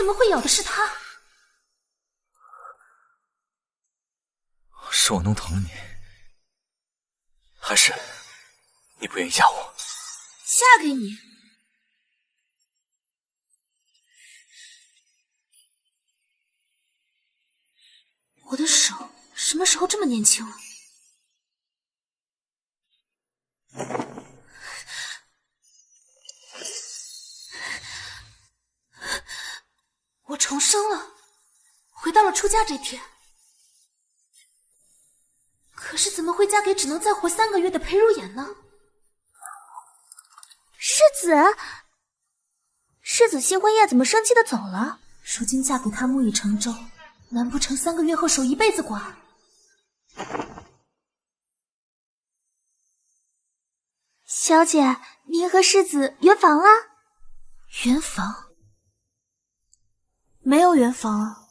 怎么会咬的是他？是我弄疼了你，还是你不愿意嫁我？嫁给你？我的手什么时候这么年轻了？我重生了，回到了出嫁这天。可是怎么会嫁给只能再活3个月的裴如妍呢？世子新婚夜怎么生气的走了？如今嫁给他木已成舟，难不成3个月后守一辈子寡？小姐，您和世子圆房了？圆房？没有圆房啊，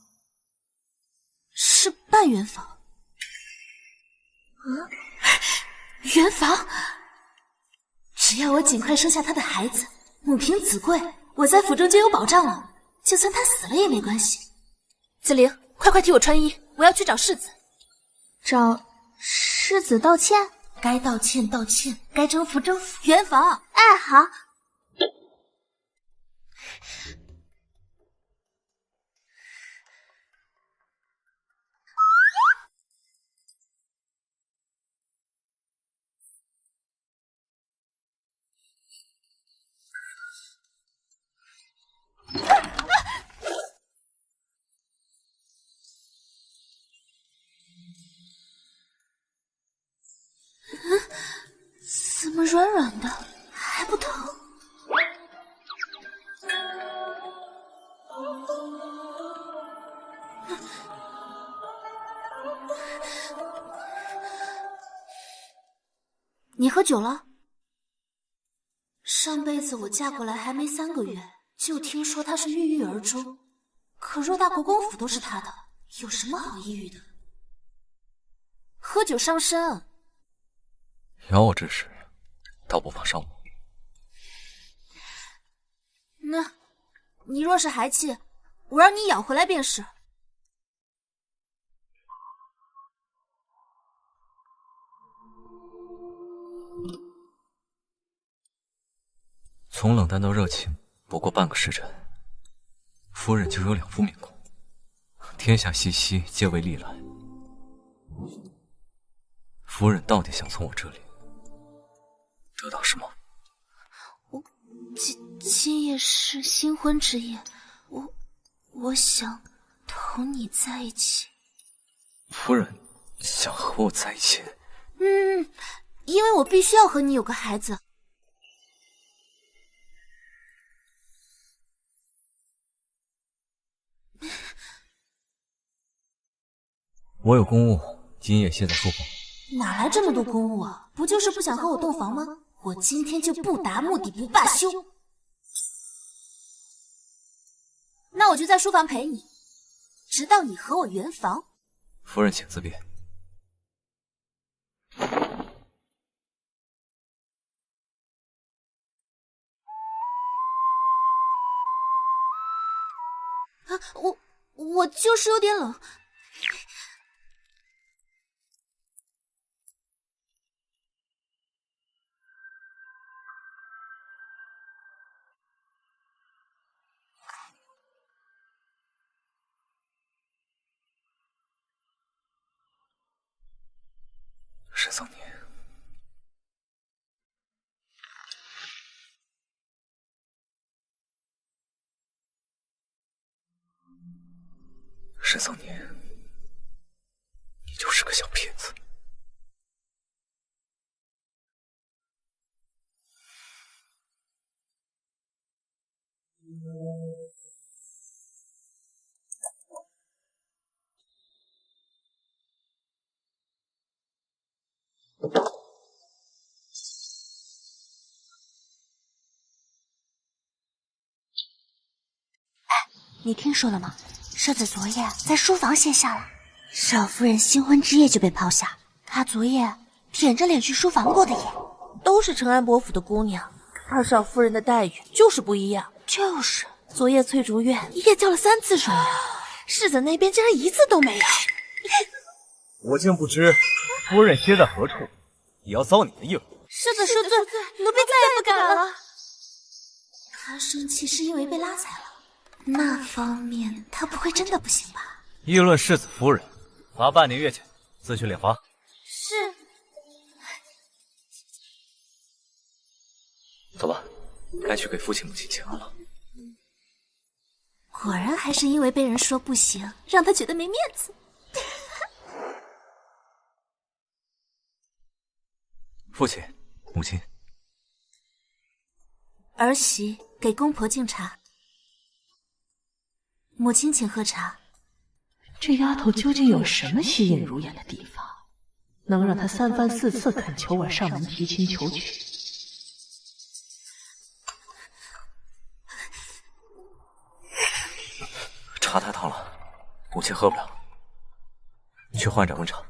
是半圆房。圆房？只要我尽快生下他的孩子，母凭子贵，我在府中就有保障了。就算他死了也没关系。子玲，快替我穿衣，我要去找世子。找世子道歉？该道歉道歉，该征服征服。圆房。哎，好。怎么软软的，还不疼？你喝酒了？上辈子我嫁过来还没3个月，就听说他是郁郁而终。可若大国公府都是他的，有什么好抑郁的？喝酒伤身。咬我之时，倒不妨伤我。那，你若是还气，我让你咬回来便是。从冷淡到热情，不过半个时辰，夫人就有2副面孔，天下熙熙，皆为利来。夫人到底想从我这里得到什么？今夜是新婚之夜，我想同你在一起。夫人想和我在一起？因为我必须要和你有个孩子。我有公务，今夜歇在书房。哪来这么多公务啊？不就是不想和我洞房吗？我今天就不达目的不罢休。那我就在书房陪你，直到你和我圆房。夫人请自便。我就是有点冷。沈桑年，沈桑年，你就是个小骗子。你听说了吗？世子昨夜在书房歇下了，少夫人新婚之夜就被抛下。她昨夜舔着脸去书房过的夜。都是承安伯府的姑娘，二少夫人的待遇就是不一样。就是，昨夜翠竹院一夜叫了3次水呀，世子那边竟然1次都没有。我竟不知夫人歇在何处，也要遭你的议论。世子恕罪，奴婢再也不敢了。他生气是因为被拉踩了，那方面他不会真的不行吧？议论世子夫人，罚半年月钱，自去敛罚。是。走吧，该去给父亲母亲请安了。果然还是因为被人说不行，让他觉得没面子。父亲，母亲，儿媳给公婆敬茶。母亲请喝茶。这丫头究竟有什么吸引如眼的地方，能让她3番4次恳求我上门提亲求娶？茶太烫了，母亲喝不了，你去换盏温茶。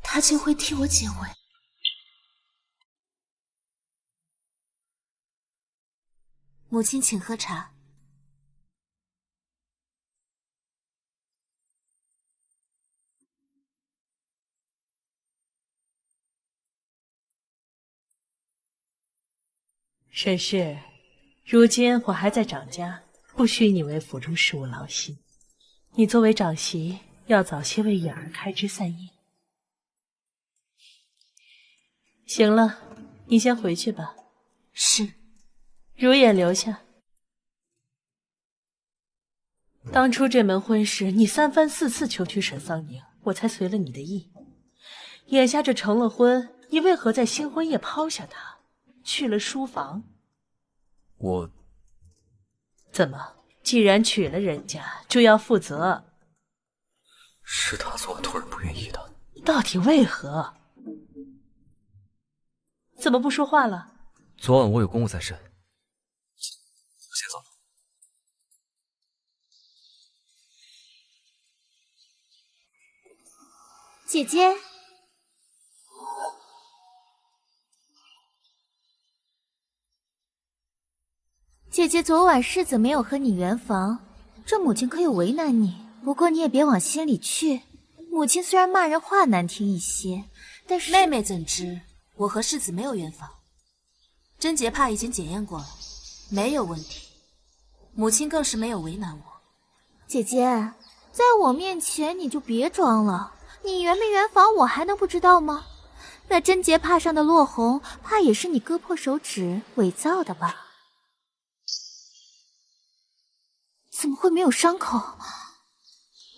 他竟会替我解围。母亲请喝茶。沈氏，如今我还在长家，不需你为府中事务劳心。你作为长媳，要早些为允儿开枝散叶。行了，你先回去吧。是。如也留下。当初这门婚事，你3番4次求娶沈桑宁，我才随了你的意。眼下这成了婚，你为何在新婚夜抛下他，去了书房？我怎么？既然娶了人家，就要负责。是他昨晚突然不愿意的。到底为何？怎么不说话了？昨晚我有公务在身，我先走了。姐姐，姐姐昨晚世子没有和你圆房，这母亲可有为难你？不过你也别往心里去。母亲虽然骂人话难听一些，但是妹妹怎知我和世子没有圆房？贞洁帕已经检验过了，没有问题。母亲更是没有为难我。姐姐，在我面前你就别装了，你圆没圆房我还能不知道吗？那贞洁帕上的落红，怕也是你割破手指伪造的吧？怎么会没有伤口？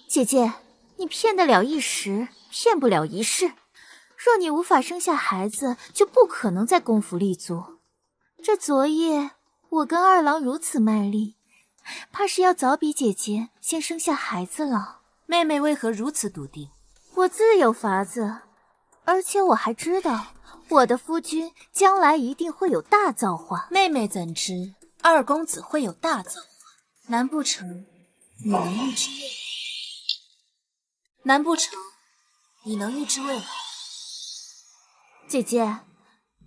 姐姐，你骗得了一时，骗不了一世。若你无法生下孩子，就不可能在宫府立足。这昨夜我跟二郎如此卖力，怕是要早比姐姐先生下孩子了。妹妹为何如此笃定？我自有法子，而且我还知道我的夫君将来一定会有大造化。妹妹怎知二公子会有大造化？难不成你能预知未来？难不成你能预知未来？姐姐，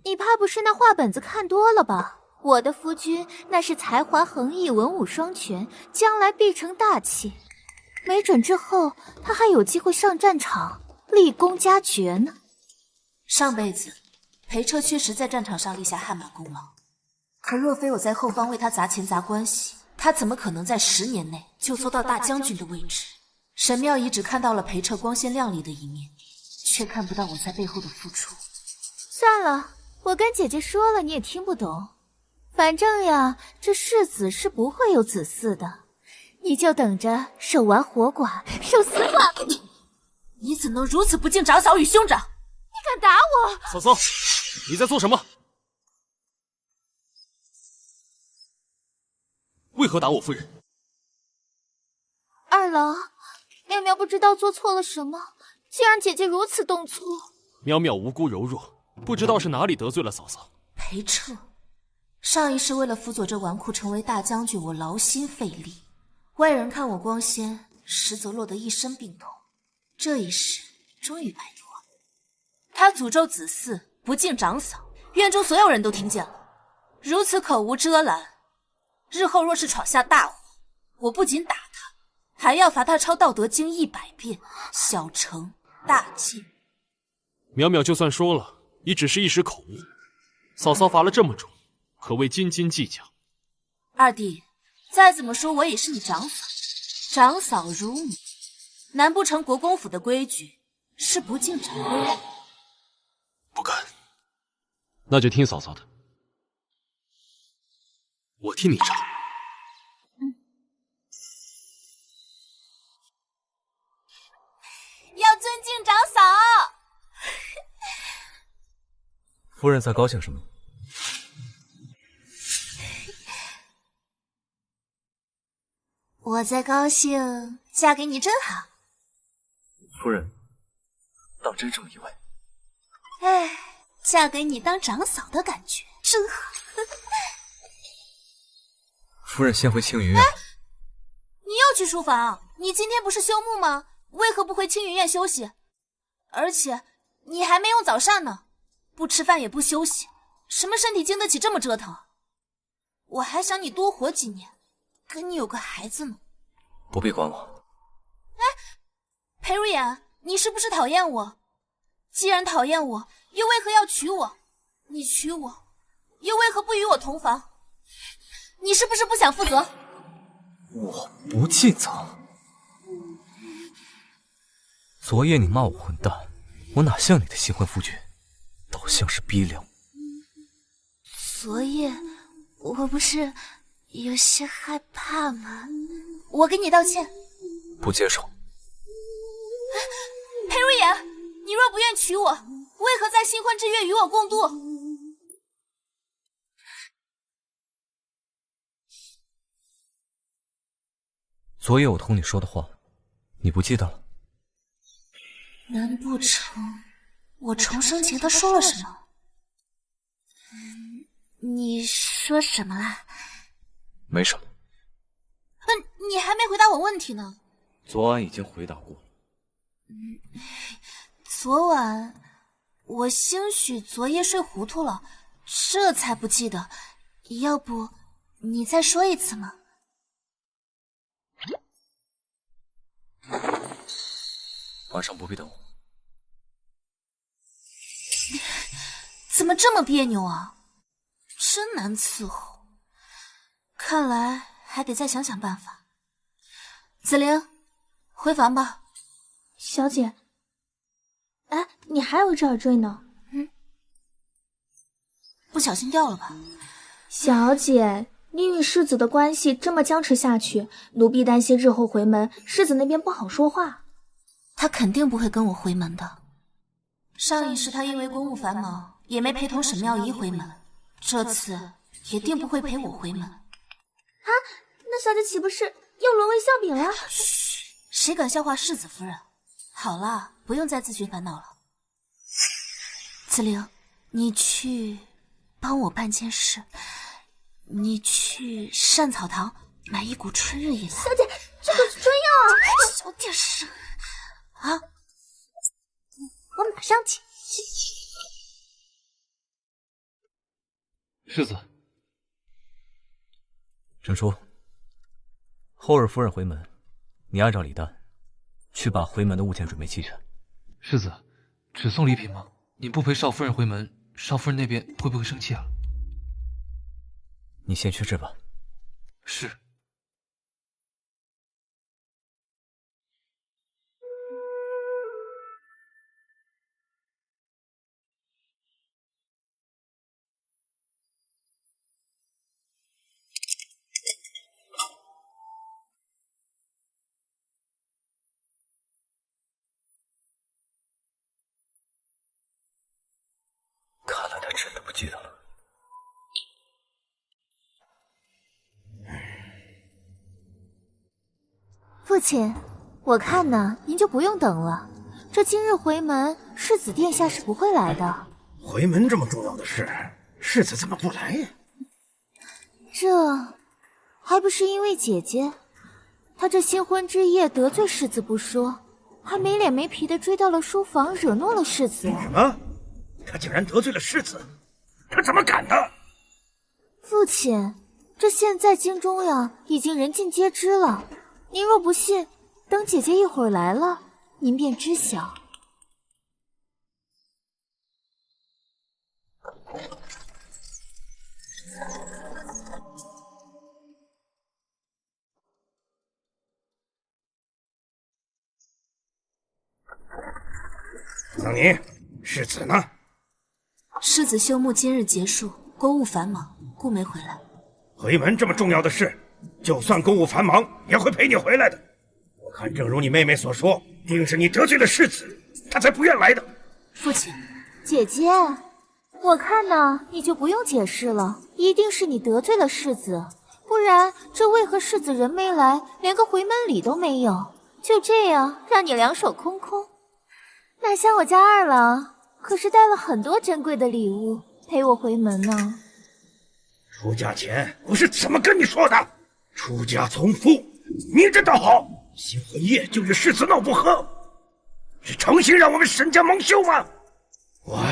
你怕不是那话本子看多了吧？我的夫君那是才华横溢，文武双全，将来必成大器。没准之后他还有机会上战场，立功加爵呢。上辈子裴彻确实在战场上立下汗马功劳，可若非我在后方为他砸钱砸关系，他怎么可能在10年内就做到大将军的位置？沈妙仪只看到了裴彻光鲜亮丽的一面，却看不到我在背后的付出。算了，我跟姐姐说了你也听不懂。反正呀，这世子是不会有子嗣的，你就等着守完活寡，守死寡。你怎能如此不敬长嫂与兄长？你敢打我！嫂嫂，你在做什么？为何打我夫人？二郎，妙妙不知道做错了什么，竟让姐姐如此动粗。淼淼无辜柔弱，不知道是哪里得罪了嫂嫂。裴彻，上一世为了辅佐这纨绔成为大将军，我劳心费力，外人看我光鲜，实则落得一身病痛。这一世终于摆脱。他诅咒子嗣，不敬长嫂，院中所有人都听见了，如此口无遮拦，日后若是闯下大祸，我不仅打他，还要罚他抄《道德经》100遍，小惩大戒。淼淼就算说了，也只是一时口误。嫂嫂罚了这么重，可谓斤斤计较。二弟，再怎么说我也是你长嫂，长嫂如母，难不成国公府的规矩是不敬长辈？不敢。那就听嫂嫂的，我替你查。要尊敬长嫂。夫人在高兴什么？我在高兴嫁给你真好。夫人，当真这么意外？哎，嫁给你当长嫂的感觉真好。夫人先回青云院。你又去书房？你今天不是休沐吗？为何不回青云院休息？而且你还没用早膳呢，不吃饭也不休息，什么身体经得起这么折腾？我还想你多活几年，跟你有个孩子呢。不必管我。哎，裴如眼，你是不是讨厌我？既然讨厌我，又为何要娶我？你娶我，又为何不与我同房？你是不是不想负责？我不尽责。昨夜你骂我混蛋，我哪像你的新婚夫君，倒像是逼良。昨夜我不是有些害怕吗？我给你道歉。不接受。裴如眼，你若不愿娶我，为何在新婚之夜与我共度？昨夜我同你说的话，你不记得了？难不成我重生前他说了什么？你说什么了？没什么。你还没回答我问题呢。昨晚已经回答过了。昨晚我兴许昨夜睡糊涂了，这才不记得。要不你再说一次吗？晚上不必等我。怎么这么别扭啊？真难伺候，看来还得再想想办法。紫菱，回房吧。小姐，哎，你还有一只耳坠呢。不小心掉了吧？小姐，你与世子的关系这么僵持下去，奴婢担心日后回门，世子那边不好说话。他肯定不会跟我回门的。上一世他因为公务繁忙，也没陪同沈妙仪回门，这次也定不会陪我回门。啊，那小姐岂不是又沦为笑柄了？嘘，谁敢笑话世子夫人？好了，不用再自寻烦恼了。紫菱，你去帮我办件事，你去善草堂买一股春日饮来。小姐，这可是春药啊！小点声啊！我马上去。世子，沈叔，后日夫人回门，你按照礼单去把回门的物件准备齐全。世子，只送礼品吗？您不陪少夫人回门，少夫人那边会不会生气啊？你先去治吧。是。看来他真的不记得了。父亲，我看呢，您就不用等了。这今日回门，世子殿下是不会来的。回门这么重要的事，世子怎么不来呀？这还不是因为姐姐，她这新婚之夜得罪世子不说，还没脸没皮的追到了书房，惹怒了世子。什么？他竟然得罪了世子？他怎么敢的？父亲，这现在京中呀，已经人尽皆知了。您若不信，等姐姐一会儿来了，您便知晓。桑宁，世子呢？世子休沐今日结束，公务繁忙，故没回来。回门这么重要的事，就算公务繁忙，也会陪你回来的。我看正如你妹妹所说，定是你得罪了世子，她才不愿来的。父亲，姐姐，我看呢，你就不用解释了，一定是你得罪了世子，不然这为何世子人没来，连个回门礼都没有，就这样让你两手空空？哪像我家二郎，可是带了很多珍贵的礼物陪我回门呢。出嫁前我是怎么跟你说的？出家从夫，你这倒好，新婚夜就与世子闹不和，是诚心让我们沈家蒙羞吗？我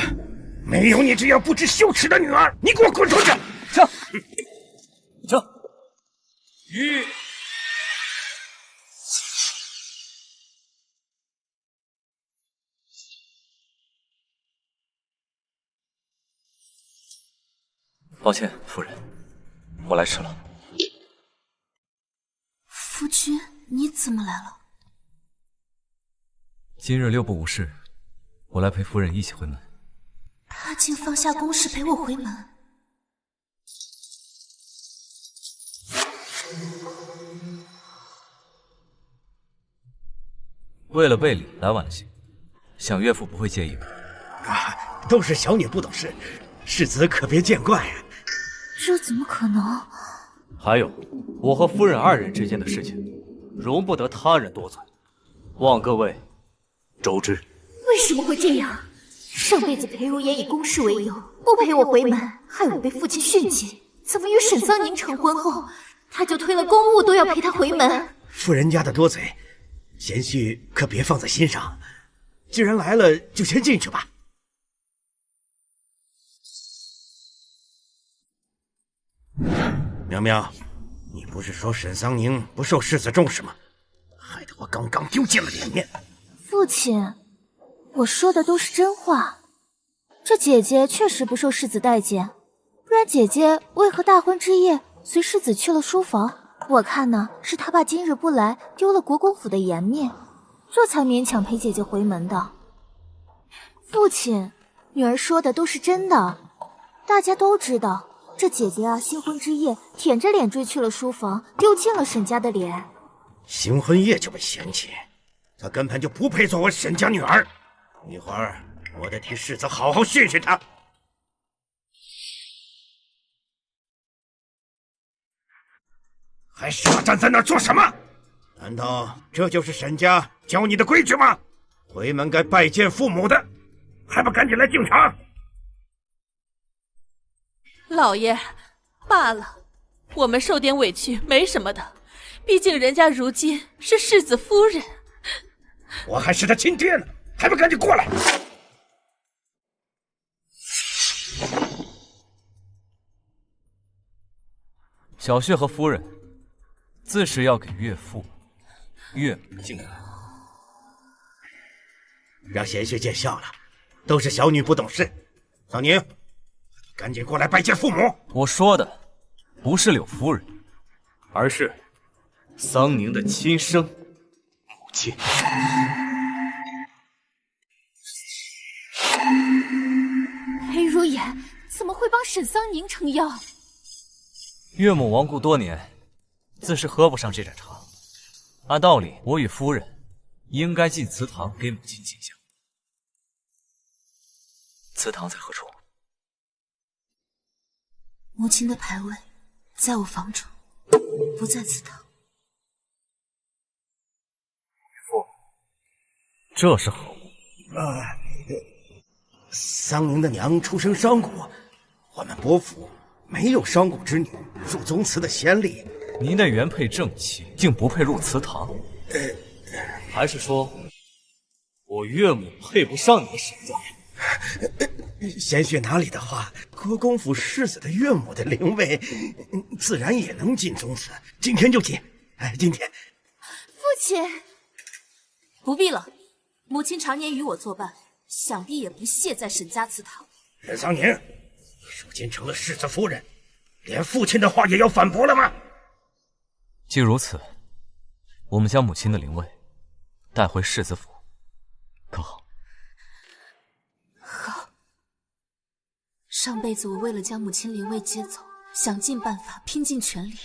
没有你这样不知羞耻的女儿，你给我滚出去！撤，撤！吁！抱歉，夫人，我来迟了。夫君，你怎么来了？今日六部无事，我来陪夫人一起回门。他竟放下公事陪我回门。为了备礼来晚了些，想岳父不会介意吧？啊，都是小女不懂事，世子可别见怪啊。这怎么可能？还有，我和夫人二人之间的事情，容不得他人多嘴，望各位周知。为什么会这样？上辈子裴如言以公事为由，不陪我回门，害我被父亲训诫。怎么与沈桑宁成婚后，他就推了公务都要陪他回门？夫人家的多嘴，贤婿可别放在心上。既然来了，就先进去吧。苗苗，你不是说沈桑宁不受世子重视吗？害得我刚刚丢尽了脸面。父亲，我说的都是真话。这姐姐确实不受世子待见，不然姐姐为何大婚之夜随世子去了书房？我看呢，是他怕今日不来丢了国公府的颜面，这才勉强陪姐姐回门的。父亲，女儿说的都是真的，大家都知道。这姐姐啊，新婚之夜舔着脸追去了书房，丢尽了沈家的脸。新婚夜就被嫌弃，她根本就不配做我沈家女儿。一会儿我得替世子好好训训她。还傻站在那儿做什么？难道这就是沈家教你的规矩吗？回门该拜见父母的，还不赶紧来敬茶？老爷，罢了，我们受点委屈没什么的，毕竟人家如今是世子夫人。我还是他亲爹呢，还不赶紧过来！小婿和夫人自是要给岳父、岳母敬礼，让贤婿见笑了，都是小女不懂事。桑宁，赶紧过来拜见父母。我说的不是柳夫人，而是桑宁的亲生母亲。裴如言怎么会帮沈桑宁撑腰？岳母亡故多年，自是喝不上这盏茶。按道理，我与夫人应该进祠堂给母亲敬香。祠堂在何处？母亲的牌位在我房中，不在祠堂。父，这是何物？桑宁的娘出身商贾，我们伯府没有商贾之女入宗祠的先例。您的原配正妻竟不配入祠堂？还是说我岳母配不上你的沈家？鲜血哪里的话，国公府世子的岳母的灵位，自然也能进宗祠。今天就进，今天。父亲，不必了。母亲常年与我作伴，想必也不屑在沈家祠堂。任桑宁，你如今成了世子夫人，连父亲的话也要反驳了吗？既如此，我们将母亲的灵位带回世子府，可好？好。上辈子我为了将母亲灵位接走，想尽办法，拼尽全力，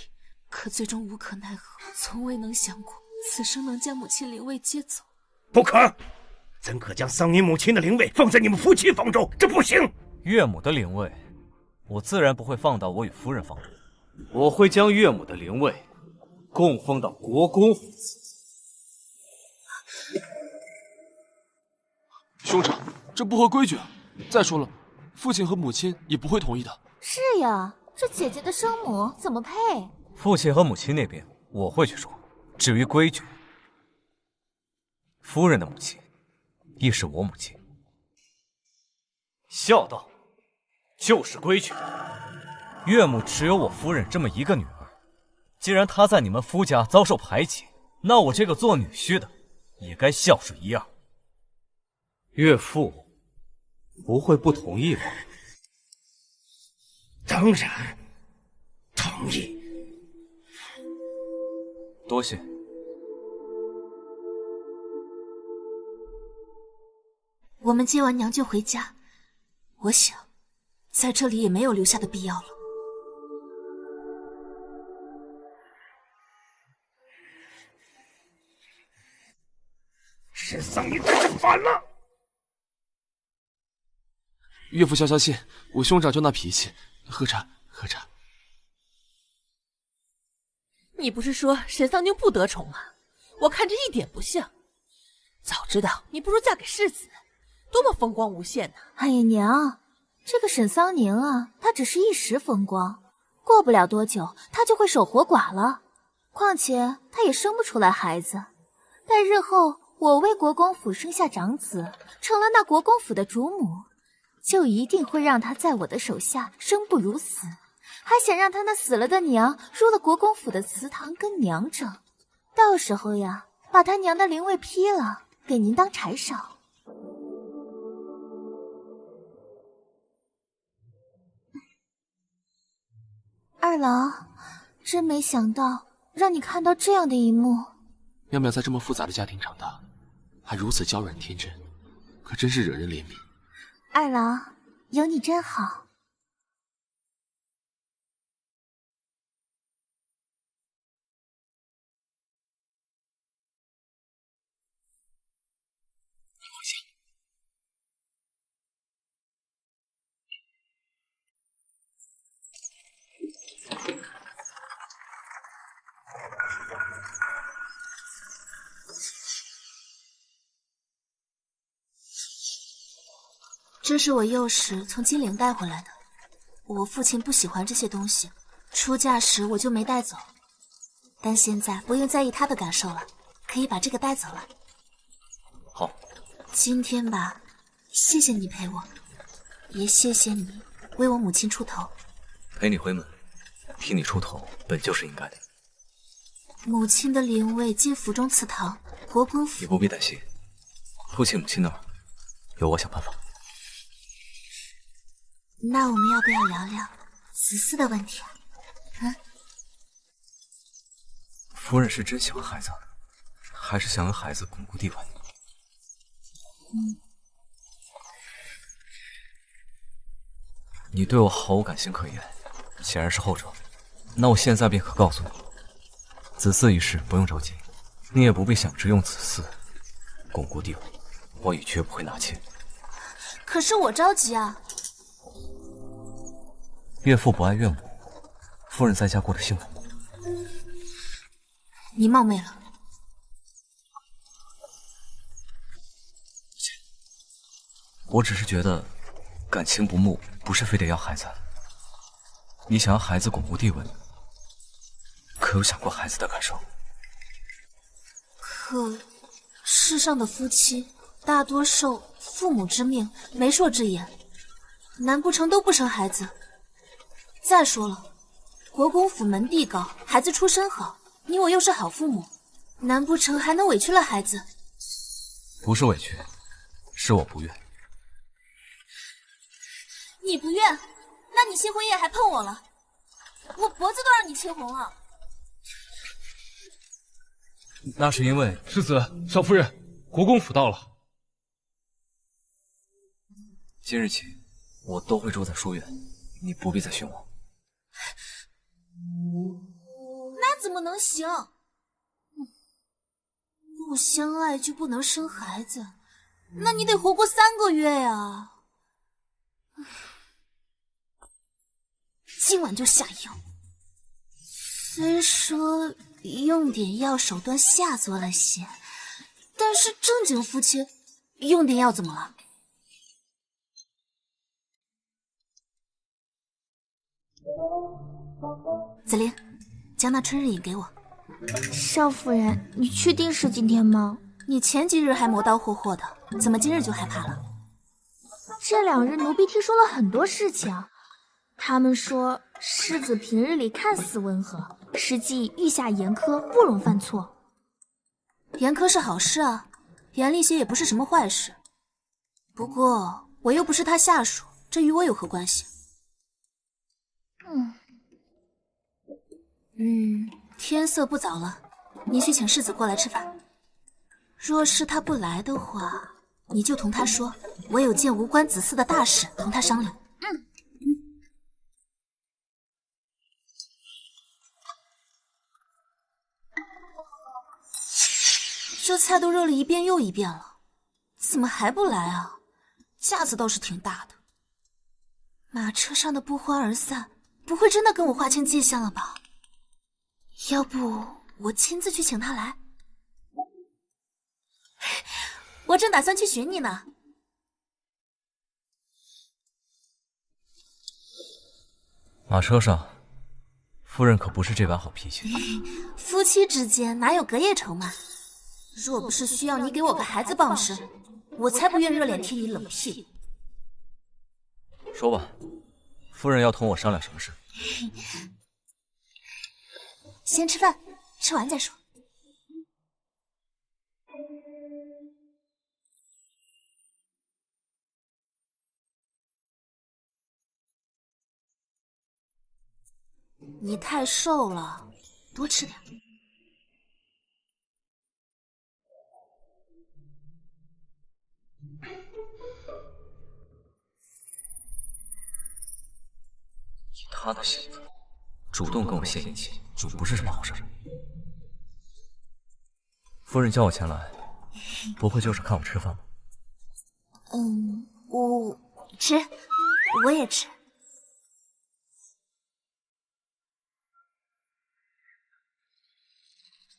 可最终无可奈何，从未能想过此生能将母亲灵位接走。不可！怎可将桑宁母亲的灵位放在你们夫妻房中？这不行！岳母的灵位，我自然不会放到我与夫人房中，我会将岳母的灵位供奉到国公府。兄长，这不合规矩啊！再说了，父亲和母亲也不会同意的。是呀，这姐姐的生母怎么配？父亲和母亲那边我会去说，至于规矩，夫人的母亲亦是我母亲，孝道就是规矩。岳母只有我夫人这么一个女儿，既然她在你们夫家遭受排挤，那我这个做女婿的也该孝顺一样。岳父不会不同意吧？当然同意。多谢。我们接完娘就回家，我想在这里也没有留下的必要了。沈桑宁真是烦了！岳父消消气，我兄长就那脾气。喝茶，喝茶。你不是说沈桑宁不得宠吗？我看着一点不像。早知道你不如嫁给世子，多么风光无限呢！哎呀，娘，这个沈桑宁啊，她只是一时风光，过不了多久，她就会守活寡了。况且她也生不出来孩子，待日后我为国公府生下长子，成了那国公府的主母，就一定会让她在我的手下生不如死，还想让她那死了的娘入了国公府的祠堂跟娘争。到时候呀，把她娘的灵位劈了，给您当柴烧。二郎，真没想到让你看到这样的一幕。妙妙在这么复杂的家庭长大，还如此娇软天真，可真是惹人怜悯。二郎，有你真好。这是我幼时从金陵带回来的，我父亲不喜欢这些东西，出嫁时我就没带走。但现在不用在意他的感受了，可以把这个带走了。好，今天吧，谢谢你陪我，也谢谢你为我母亲出头。陪你回门，替你出头，本就是应该的。母亲的灵位进府中祠堂，国公府。你不必担心，父亲母亲那儿有我想办法。那我们要不要聊聊子嗣的问题啊？夫人是真喜欢孩子，还是想让孩子巩固地位？你对我毫无感情可言，显然是后者。那我现在便可告诉你，子嗣一事不用着急，你也不必想着用子嗣巩固地位，我也绝不会纳妾。可是我着急啊！岳父不爱岳母，夫人在家过得幸福吗？你冒昧了。我只是觉得感情不睦，不是非得要孩子。你想要孩子巩固地位，可有想过孩子的感受？可世上的夫妻大多受父母之命、媒妁之言，难不成都不生孩子？再说了，国公府门第高，孩子出身好，你我又是好父母，难不成还能委屈了孩子？不是委屈，是我不愿。你不愿？那你新婚夜还碰我了，我脖子都让你亲红了。那是因为世子，少夫人，国公府到了。今日起，我都会住在书院，你不必再寻我。那怎么能行？不相爱就不能生孩子，那你得活过3个月呀！今晚就下药。虽说用点药手段下作了些，但是正经夫妻用点药怎么了？紫菱，将那春日饮给我。少夫人，你确定是今天吗？你前几日还磨刀霍霍的，怎么今日就害怕了？这2日奴婢听说了很多事情，他们说世子平日里看似温和，实际御下严苛，不容犯错。严苛是好事啊，严厉些也不是什么坏事。不过我又不是他下属，这与我有何关系？天色不早了，你去请世子过来吃饭。若是他不来的话，你就同他说，我有件无关子嗣的大事，同他商量。这菜都热了一遍又一遍了，怎么还不来啊？架子倒是挺大的。马车上的不欢而散，不会真的跟我划清界限了吧？要不我亲自去请他来？我正打算去寻你呢。马车上，夫人可不是这般好脾气。夫妻之间哪有隔夜仇嘛？若不是需要你给我个孩子傍身，我才不愿热脸贴你冷屁。说吧，夫人要同我商量什么事？先吃饭，吃完再说。你太瘦了，多吃点。以他的性子，主动跟我献殷勤，就不是什么好事。夫人叫我前来，不会就是看我吃饭吧？我吃，我也吃。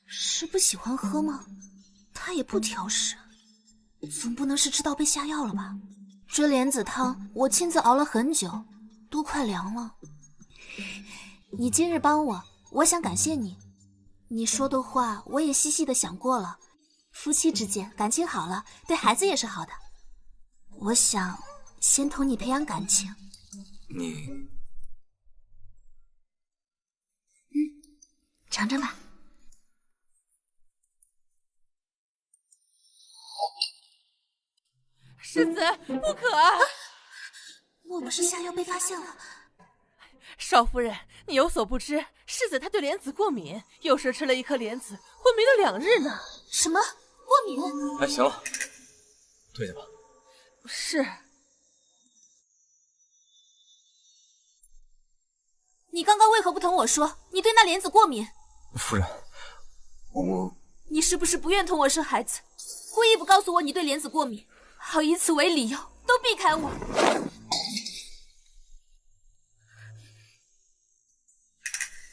是不喜欢喝吗？他也不挑食，总不能是知道被下药了吧？这莲子汤我亲自熬了很久，都快凉了。你今日帮我，我想感谢你。你说的话我也细细的想过了，夫妻之间感情好了，对孩子也是好的。我想先同你培养感情。你，尝尝吧。世子，不可！莫不是下药被发现了？少夫人，你有所不知，世子他对莲子过敏，又是吃了一颗莲子，昏迷了2日呢。什么？过敏？哎，行了，退下吧。是。你刚刚为何不同我说你对那莲子过敏？夫人，我……你是不是不愿同我生孩子，故意不告诉我你对莲子过敏，好以此为理由都避开我？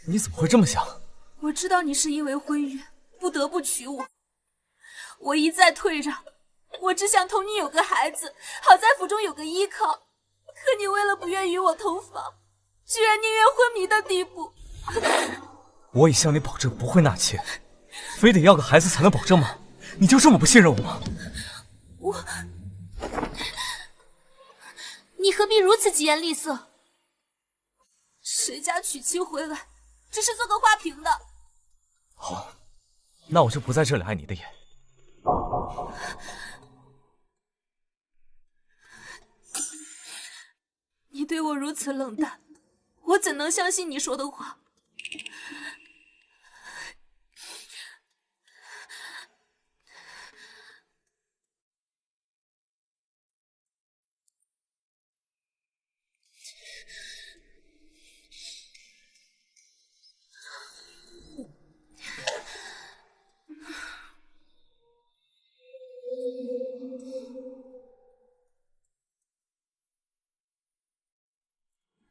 你怎么会这么想？我知道你是因为婚约不得不娶我，我一再退让，我只想同你有个孩子，好在府中有个依靠。可你为了不愿与我同房，居然宁愿昏迷的地步。我已向你保证不会纳妾，非得要个孩子才能保证吗？你就这么不信任我吗？你你何必如此疾言厉色？谁家娶妻回来，只是做个花瓶的。好，那我就不在这里碍你的眼。你对我如此冷淡，我怎能相信你说的话？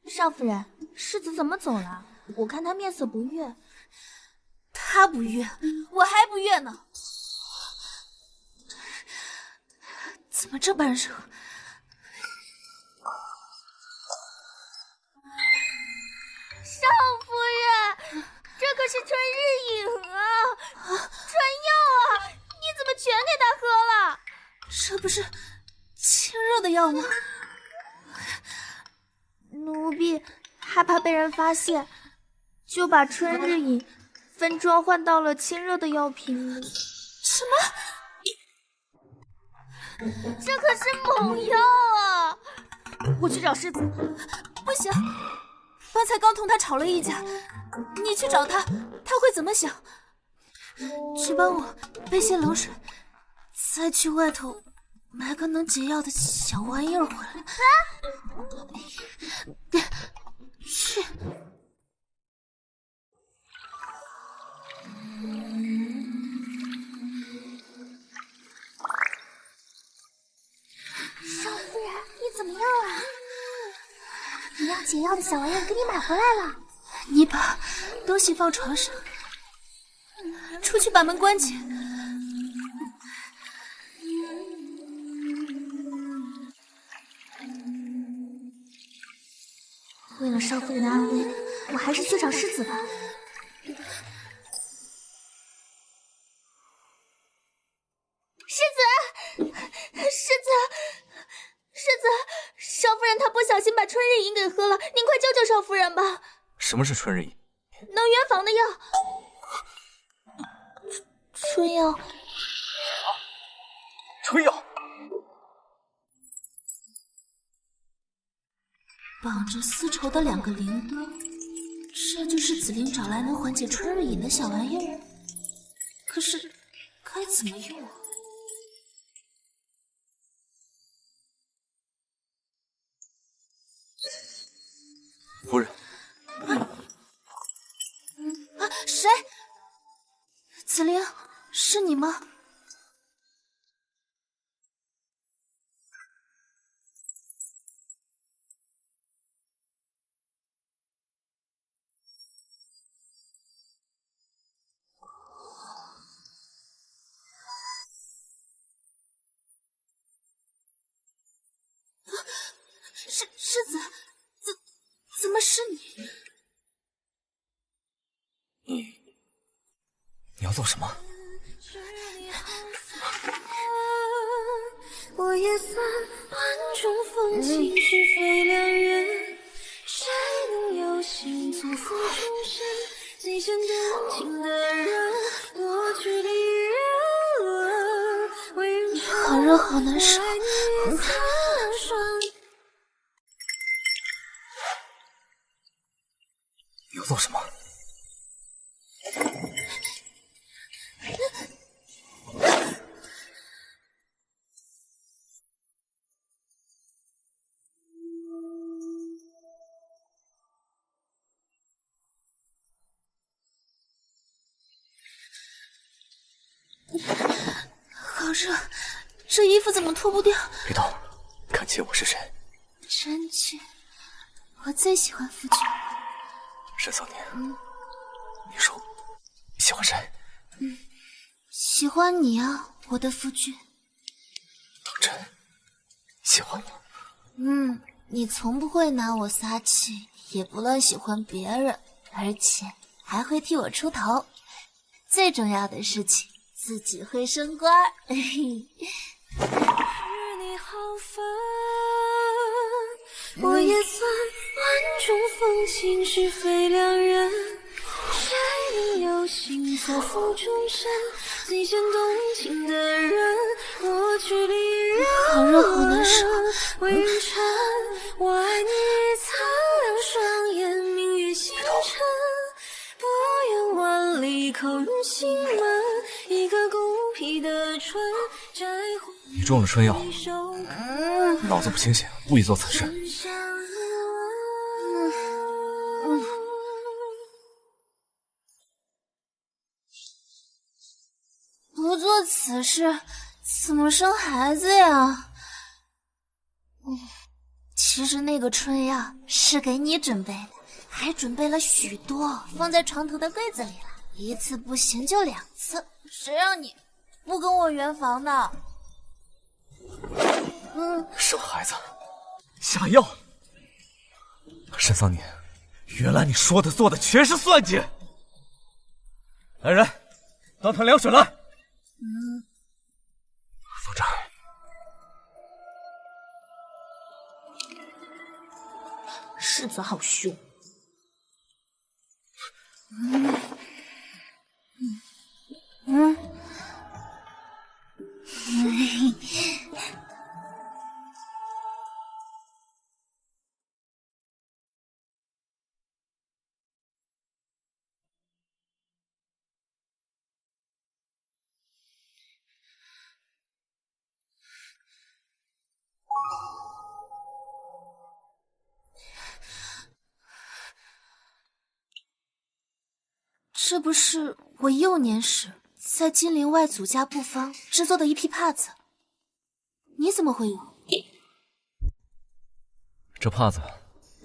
少夫人，世子怎么走了？我看他面色不悦。他不悦，我还不悦呢。怎么这般热？少夫人，这可是春日饮啊，春药啊，你怎么全给他喝了？这不是清热的药吗？奴婢害怕被人发现，就把春日饮分装换到了清热的药瓶里。什么？这可是猛药啊！我去找世子。不行，方才刚同他吵了一架，你去找他，他会怎么想？去帮我备些冷水，再去外头买个能解药的小玩意儿回来。去。少夫人，你怎么样啊？你要解药的小玩意儿给你买回来了。你把东西放床上，出去把门关紧。为了少夫人的安危，我还是去找世子吧。世子，少夫人她不小心把春日饮给喝了，您快救救少夫人吧！什么是春日饮？能圆房的药。春药。春药。绑着丝绸的2个铃铛，这就是紫菱找来能缓解春日饮的小玩意儿。可是该怎么用啊？夫人。谁？紫菱，是你吗？世子，怎么是你？你要做什么？我也算万种风情，是非良缘，谁能有幸从此终身？最想动情的人，多距离人文，为人好热，好难受。你要做什么？好热，这衣服怎么脱不掉？别动，看清我是谁。真俊，我最喜欢夫君。沈少年，你说你喜欢谁？喜欢你啊，我的夫君。当真喜欢我？你从不会拿我撒气，也不乱喜欢别人，而且还会替我出头。最重要的事情，自己会升官。是你好烦，我也算万种风情，是非两人。谁能有幸错付终身？最先动情的人，我距离人好热，好难受。为云尘，我爱你苍凉双眼，明月星辰。不远万里，口入心门。一个孤僻的春，摘花。你中了春药，脑子不清醒，故意做此事。不做此事，怎么生孩子呀？其实那个春药是给你准备的，还准备了许多，放在床头的柜子里了。一次不行就2次，谁让你不跟我圆房呢？生孩子，下药。沈桑年，原来你说的做的全是算计。来人，倒盆凉水来。放这儿。世子好凶。这不是我幼年时在金陵外祖家布坊制作的一匹帕子，你怎么会有？这帕子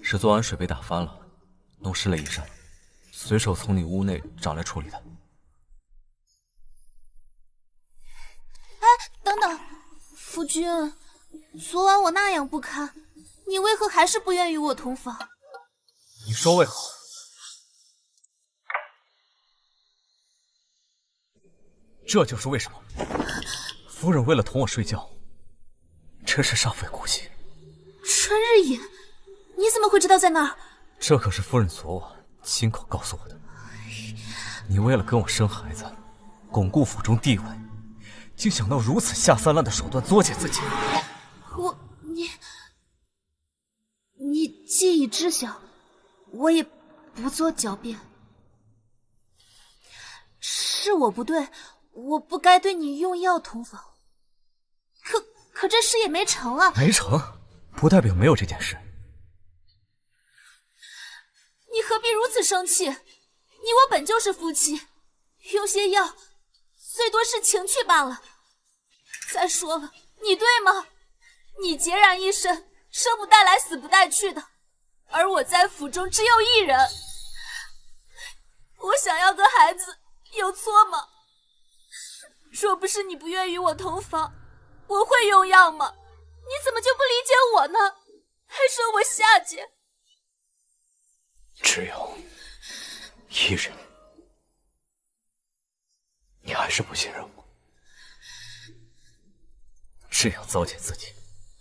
是昨晚水被打翻了，弄湿了衣衫，随手从你屋内找来处理的。哎，等等，夫君，昨晚我那样不堪，你为何还是不愿与我同房？你说为何？这就是为什么。夫人为了同我睡觉，真是煞费苦心。春日隐，你怎么会知道在那儿？这可是夫人昨晚亲口告诉我的。你为了跟我生孩子，巩固府中地位，竟想到如此下三滥的手段作践自己。你既已知晓，我也不做狡辩。是我不对，我不该对你用药同房。可这事也没成啊！没成，不代表没有这件事。你何必如此生气？你我本就是夫妻，用些药，最多是情趣罢了。再说了，你对吗？你孑然一身，生不带来，死不带去的，而我在府中只有一人。我想要个孩子，有错吗？若不是你不愿与我同房，我会用药吗？你怎么就不理解我呢？还说我下贱。只有一人，你还是不信任我？这样糟践自己，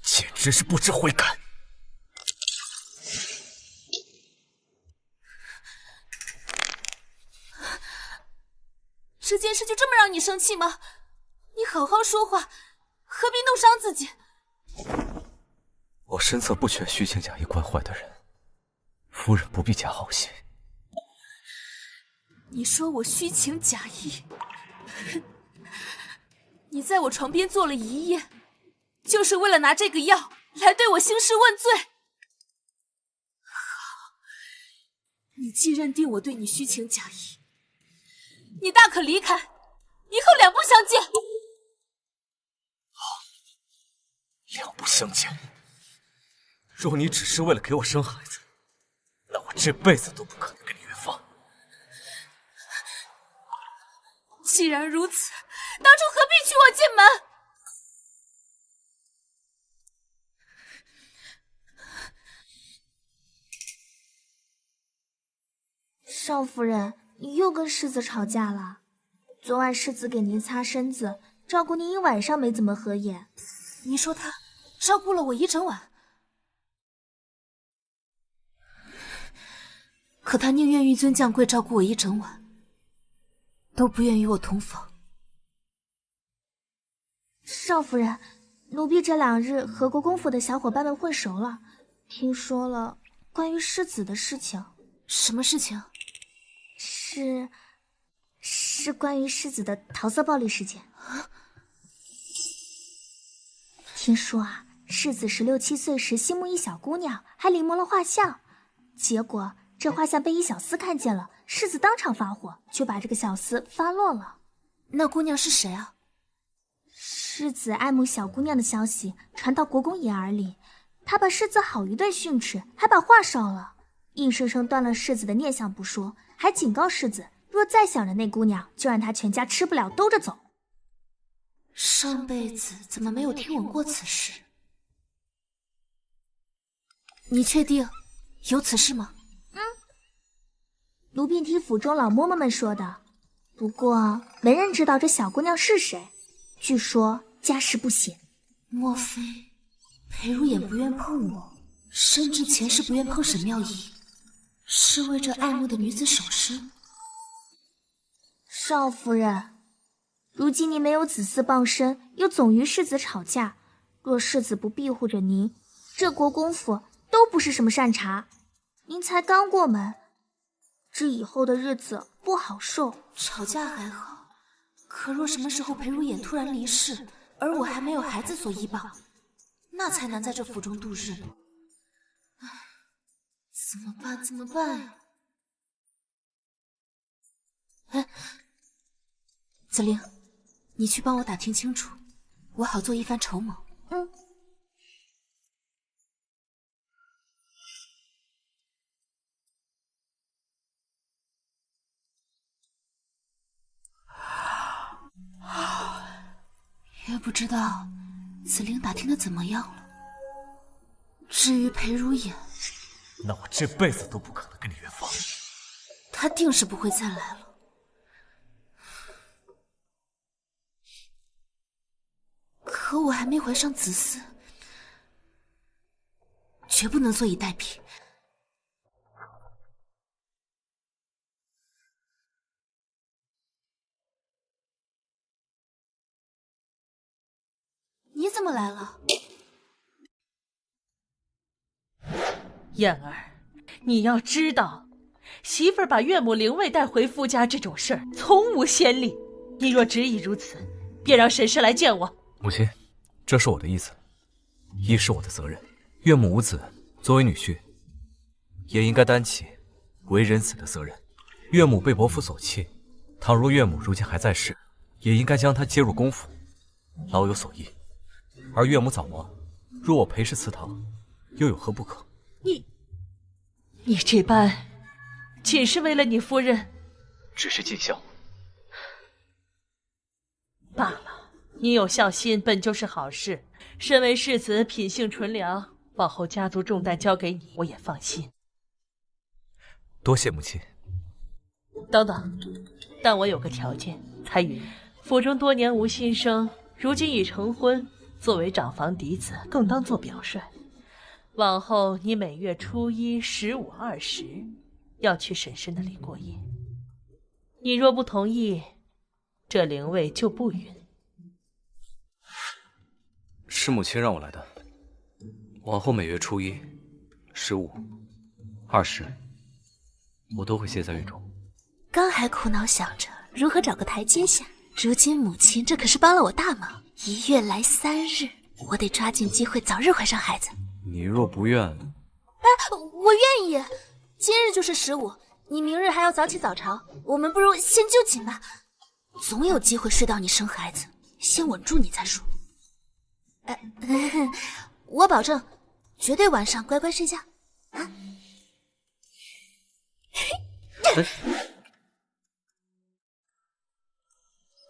简直是不知悔改。这件事就这么让你生气吗？你好好说话，何必弄伤自己？我身侧不缺虚情假意惯坏的人，夫人不必假好心。你说我虚情假意？你在我床边坐了一夜，就是为了拿这个药来对我兴师问罪。好，你既认定我对你虚情假意，你大可离开，以后两不相见。好，两不相见。若你只是为了给我生孩子，那我这辈子都不可能跟你圆房。既然如此，当初何必娶我进门？少夫人，你又跟世子吵架了。昨晚世子给您擦身子，照顾您一晚上没怎么合眼。你说他照顾了我一整晚？可他宁愿纡尊降贵照顾我一整晚，都不愿与我同房。少夫人，奴婢这2日和国公府的小伙伴们混熟了，听说了关于世子的事情。什么事情？是关于世子的桃色暴力事件。听说啊，世子16、17岁时心目一小姑娘，还临摹了画像，结果这画像被一小厮看见了，世子当场发火，就把这个小厮发落了。那姑娘是谁啊？世子爱慕小姑娘的消息传到国公爷耳里，他把世子好一顿训斥，还把画烧了，硬生生断了世子的念想不说，还警告世子，若再想着那姑娘，就让他全家吃不了兜着走。上辈子怎么没有听闻过此事？你确定有此事吗？奴婢听府中老嬷嬷们说的，不过没人知道这小姑娘是谁，据说家世不显。莫非裴如眼不愿碰我，甚至前世不愿碰沈妙仪，是为这爱慕的女子守身？少夫人，如今您没有子嗣傍身，又总与世子吵架，若世子不庇护着您，这国公府都不是什么善茬。您才刚过门，这以后的日子不好受。吵架还好，可若什么时候裴如眼突然离世，而我还没有孩子所依傍，那才难在这府中度日呢。唉，怎么办？怎么办呀？哎，子玲，你去帮我打听清楚，我好做一番筹谋。也不知道子玲打听的怎么样了。至于裴如眼，那我这辈子都不可能跟你圆房。他定是不会再来了。可我还没怀上子嗣，绝不能坐以待毙。你怎么来了？燕儿，你要知道，媳妇儿把岳母灵位带回夫家这种事儿从无先例。你若执意如此，便让沈氏来见我。母亲，这是我的意思，一是我的责任，岳母无子，作为女婿，也应该担起为人子的责任。岳母被伯父所弃，倘若岳母如今还在世，也应该将她接入公府，老有所依。而岳母早亡，若我裴氏祠堂，又有何不可？你这般，仅是为了你夫人？只是尽孝。罢了，你有孝心本就是好事。身为世子，品性纯良，往后家族重担交给你，我也放心。多谢母亲。等等，但我有个条件，彩云，府中多年无新生，如今已成婚，作为长房嫡子，更当做表率。往后你每月初1、15、20要去沈氏那里过夜。你若不同意，这灵位就不允。是母亲让我来的，往后每月初1、15、20，我都会歇在狱中。刚还苦恼想着如何找个台阶下，如今母亲这可是帮了我大忙。1月来3日，我得抓紧机会早日怀上孩子。你若不愿，我愿意。今日就是15，你明日还要早起早朝，我们不如先就寝吧，总有机会睡到你生孩子，先稳住你再说。我保证，绝对晚上乖乖睡觉。啊！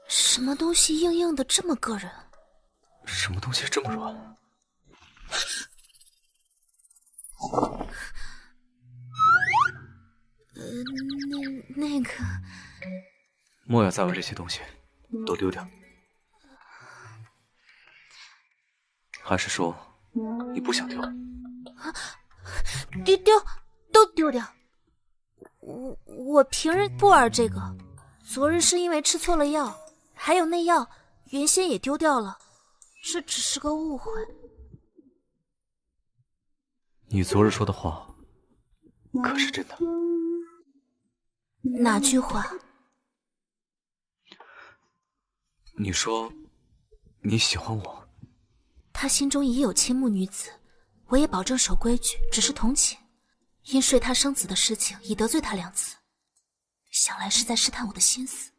什么东西硬硬的这么硌人？什么东西这么软？那个，莫要再玩这些东西，都丢掉。还是说你不想丢？丢，都丢掉。我平日不玩这个，昨日是因为吃错了药，还有那药原先也丢掉了，这只是个误会。你昨日说的话可是真的？哪句话？你说你喜欢我。他心中已有倾慕女子，我也保证守规矩，只是同情。因睡他生子的事情已得罪他2次，想来是在试探我的心思，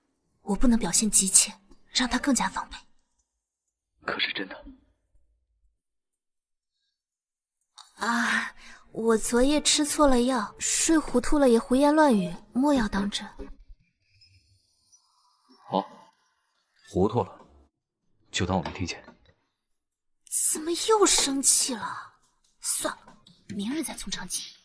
我不能表现急切，让他更加防备。可是真的？啊，我昨夜吃错了药，睡糊涂了也胡言乱语，莫要当真。好，糊涂了，就当我没听见。怎么又生气了？算了，明日再从长计议。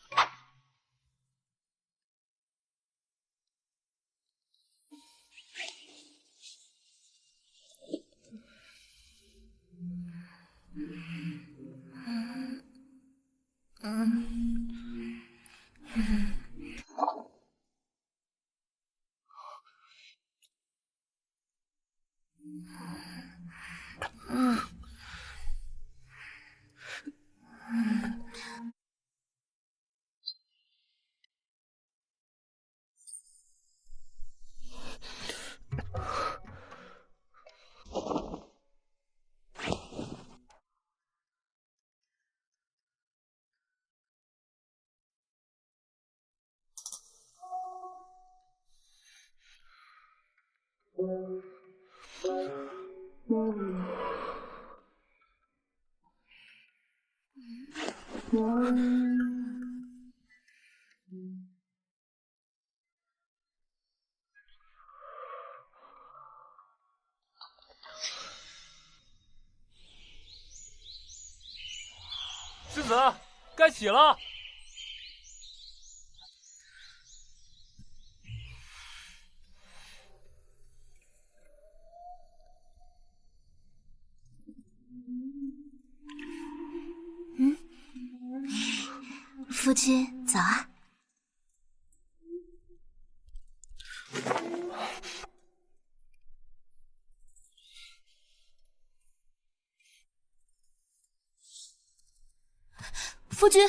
世子，该起了。夫君早啊。夫君，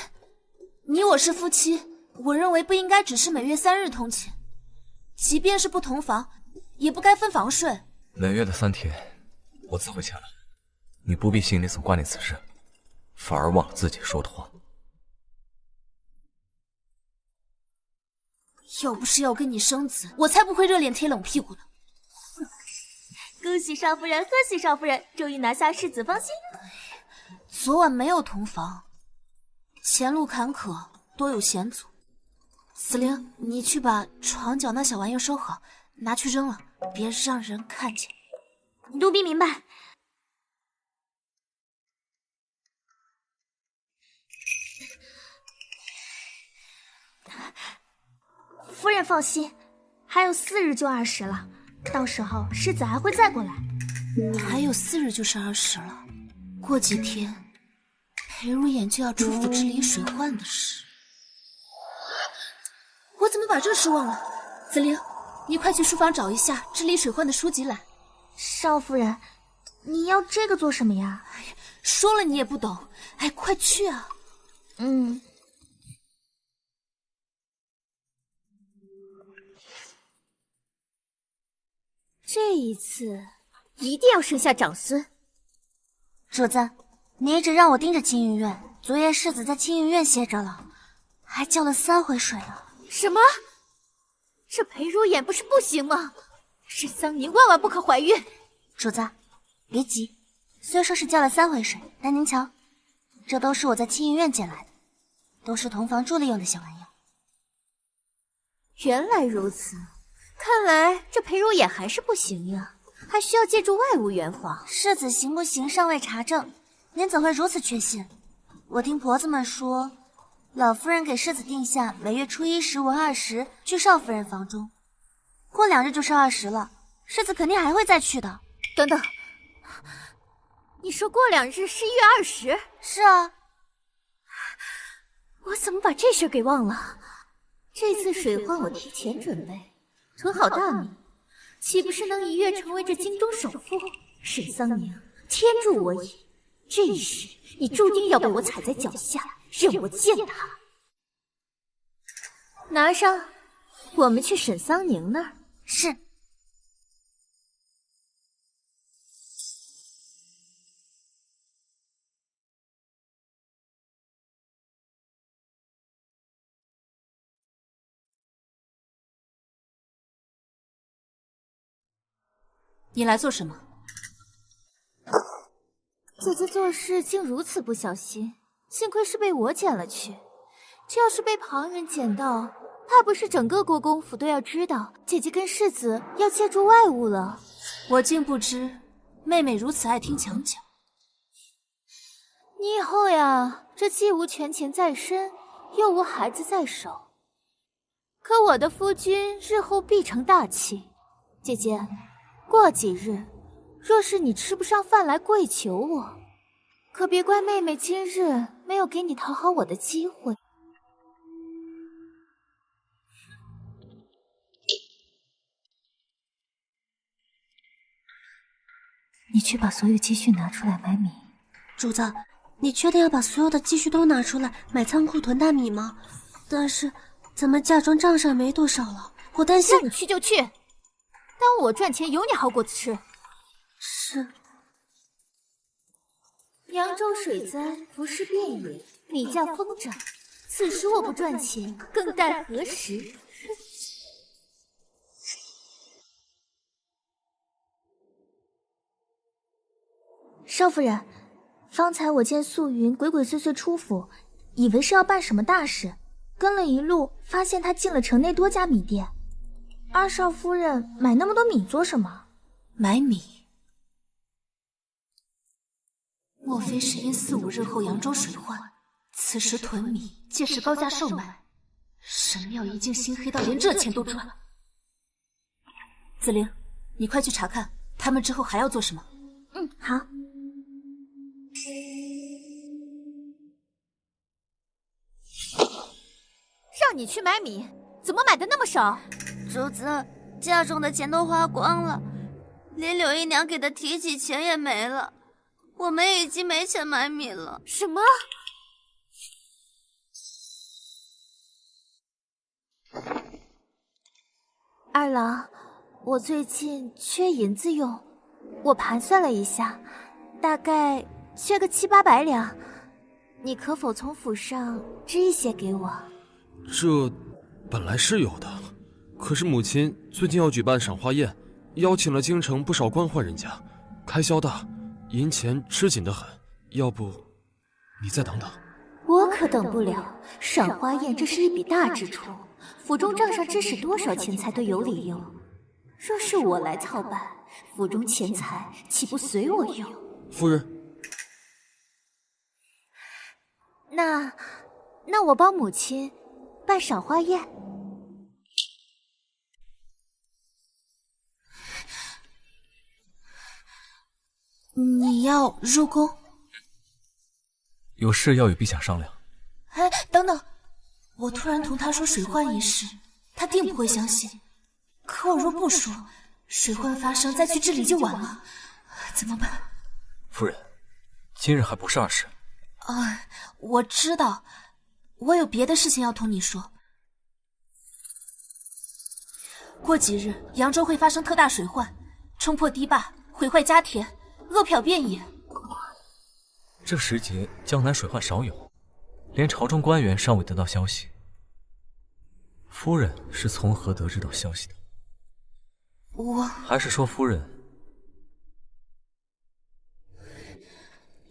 你我是夫妻，我认为不应该只是每月3日通寝，即便是不同房，也不该分房睡。每月的3天，我自会前来，你不必心里总挂念此事，反而忘了自己说的话。要不是要跟你生子，我才不会热脸贴冷屁股呢。恭喜少夫人，贺喜少夫人，终于拿下世子芳心。昨晚没有同房，前路坎坷，多有险阻。紫菱，你去把床角那小玩意收好，拿去扔了，别让人看见。奴婢明白。夫人放心，还有4日就20了，到时候世子还会再过来。还有4日就是20了，过几天裴如眼就要出府治理水患的事。我怎么把这事忘了？紫菱，你快去书房找一下治理水患的书籍来。少夫人，你要这个做什么呀？说了你也不懂，哎，快去啊！这一次一定要生下长孙。主子，你一直让我盯着青云院，昨夜世子在青云院歇着了，还叫了3回水了。什么？这裴如眼不是不行吗？沈桑宁万万不可怀孕。主子，别急，虽说是叫了3回水，但您瞧，这都是我在青云院捡来的，都是同房助力用的小玩意儿。原来如此，看来这裴如眼还是不行呀，还需要借助外物圆房。世子行不行尚未查证，您怎会如此确信？我听婆子们说，老夫人给世子定下每月初1、15、20去少夫人房中，过2日就是20了，世子肯定还会再去的。等等，你说过2日是1月20？是啊。我怎么把这事给忘了？这次水患我提前准备，图好大名，岂不是能一跃成为这京中首富？沈桑宁，天助我也！这一世你注定要被我踩在脚下，任我践踏。拿上，我们去沈桑宁那儿。是。你来做什么？姐姐做事竟如此不小心，幸亏是被我捡了去。这要是被旁人捡到，怕不是整个国公府都要知道姐姐跟世子要借助外物了。我竟不知妹妹如此爱听墙角。你以后呀，这既无权钱在身，又无孩子在手，可我的夫君日后必成大器。姐姐，过几日，若是你吃不上饭来跪求我，可别怪妹妹今日没有给你讨好我的机会。你去把所有积蓄拿出来买米。主子，你确定要把所有的积蓄都拿出来买仓库囤大米吗？但是咱们嫁妆账上没多少了，我担心。让你去就去，当我赚钱有你好果子吃。是。扬州水灾不是便也，米价疯涨，此时我不赚钱，更待何时？少夫人，方才我见素云鬼鬼祟祟出府，以为是要办什么大事，跟了一路，发现她进了城内多家米店。二少夫人买那么多米做什么？买米？莫非是因4、5日后扬州水患，此时囤米，届时高价售卖？神庙一竟心黑到连这钱都赚。紫菱，你快去查看他们之后还要做什么。嗯，好。让你去买米，怎么买的那么少？主子，嫁妆的钱都花光了，连柳姨娘给的提起钱也没了，我们已经没钱买米了。什么？二郎，我最近缺银子用，我盘算了一下，大概缺个7、800两，你可否从府上支一些给我？这本来是有的，可是母亲最近要举办赏花宴，邀请了京城不少官宦人家，开销大，银钱吃紧得很。要不你再等等。我可等不了，赏花宴这是一笔大支出，府中账上支使多少钱财都有理由。若是我来操办，府中钱财岂不随我用？夫人，那我帮母亲办赏花宴。你要入宫？有事要与陛下商量。哎，等等！我突然同他说水患一事，他定不会相信。可我若不说，水患发生再去治理就晚了，怎么办？夫人，今日还不是2时。我知道，我有别的事情要同你说。过几日，扬州会发生特大水患，冲破堤坝，毁坏家田，饿殍遍野。这时节，江南水患少有，连朝中官员尚未得到消息。夫人是从何得知到消息的？还是说夫人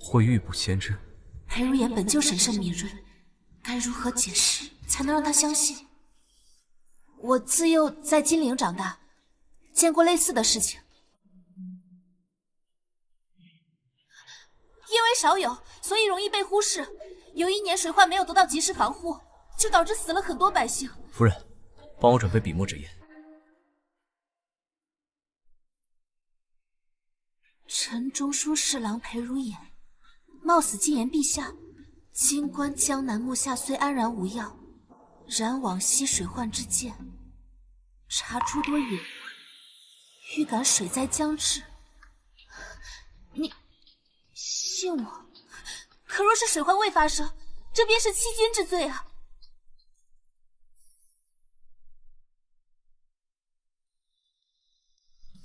会预卜先知？裴如言本就审慎敏锐，该如何解释才能让他相信？我自幼在金陵长大，见过类似的事情。因为少有，所以容易被忽视。有1年水患没有得到及时防护，就导致死了很多百姓。夫人，帮我准备笔墨纸砚。陈中书侍郎裴如言，冒死进言陛下，今观江南目下虽安然无恙，燃往昔水患之剑，查诸多隐患，预感水灾将至。你信我？可若是水患未发生，这便是欺君之罪啊！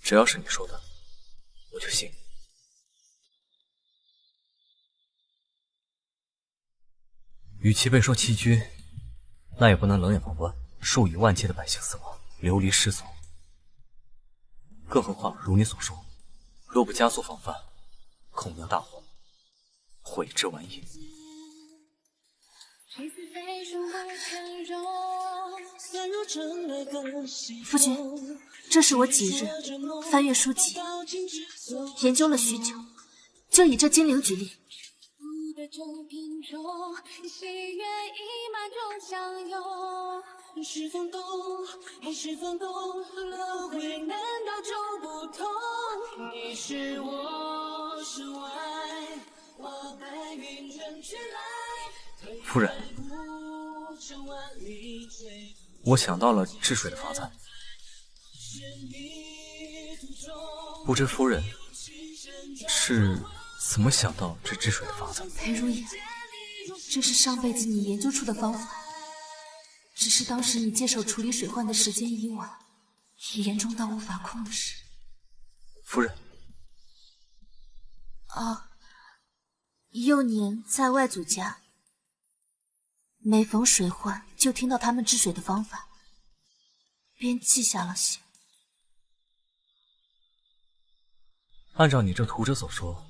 只要是你说的，我就信。与其被说欺君，那也不能冷眼旁观数以万计的百姓死亡，流离失所。更何况如你所说，若不加速防范，恐酿大祸，悔之晚矣。夫君，这是我几日翻阅书籍，研究了许久，就以这金陵举例。夫人，我想到了治水的法子，不知夫人是怎么想到这治水的法子？裴如也，这是上辈子你研究出的方法，只是当时你接手处理水患的时间已晚，也严重到无法控制。夫人，幼年在外祖家，每逢水患就听到他们治水的方法，便记下了些。按照你这图纸所说，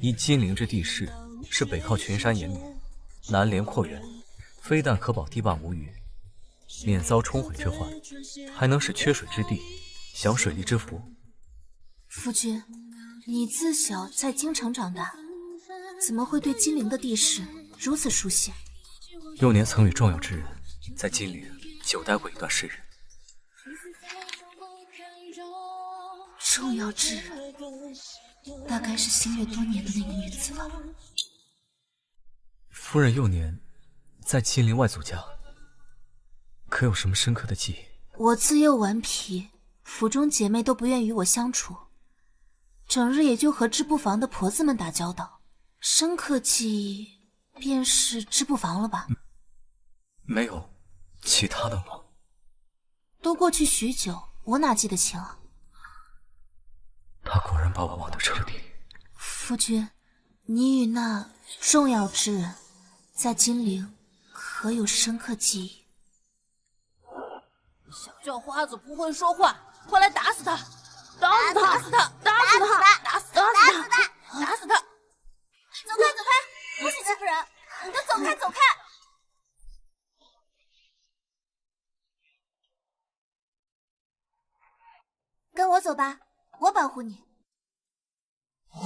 依金陵这地势是北靠群山岩岭，南连阔源，非但可保堤坝无虞，免遭冲毁之患，还能使缺水之地享水利之福。夫君，你自小在京城长大，怎么会对金陵的地势如此熟悉？幼年曾与重要之人在金陵久待过一段时日。重要之人，大概是心悦多年的那个女子吧。夫人幼年在金陵外祖家，可有什么深刻的记忆？我自幼顽皮，府中姐妹都不愿与我相处，整日也就和织布房的婆子们打交道。深刻记忆便是织布房了吧？没有其他的吗？都过去许久，我哪记得清啊？他果然把我忘得彻底。夫君，你与那重要之人在金陵可有深刻记忆？小叫花子不会说话，快来打死他！打死他！打死他！打死他！打死他！打死他！走开，走开！不许欺负人！你都走开，走开！跟我走吧，我保护你。夫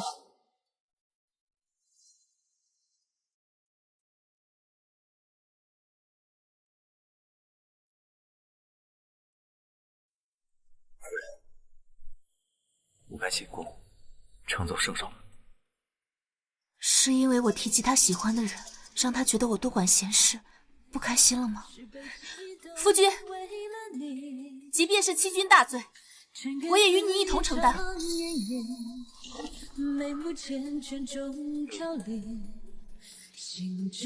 人，不该进宫，乘走圣上。是因为我提及他喜欢的人，让他觉得我多管闲事，不开心了吗？夫君，即便是欺君大罪，我也与你一同承担。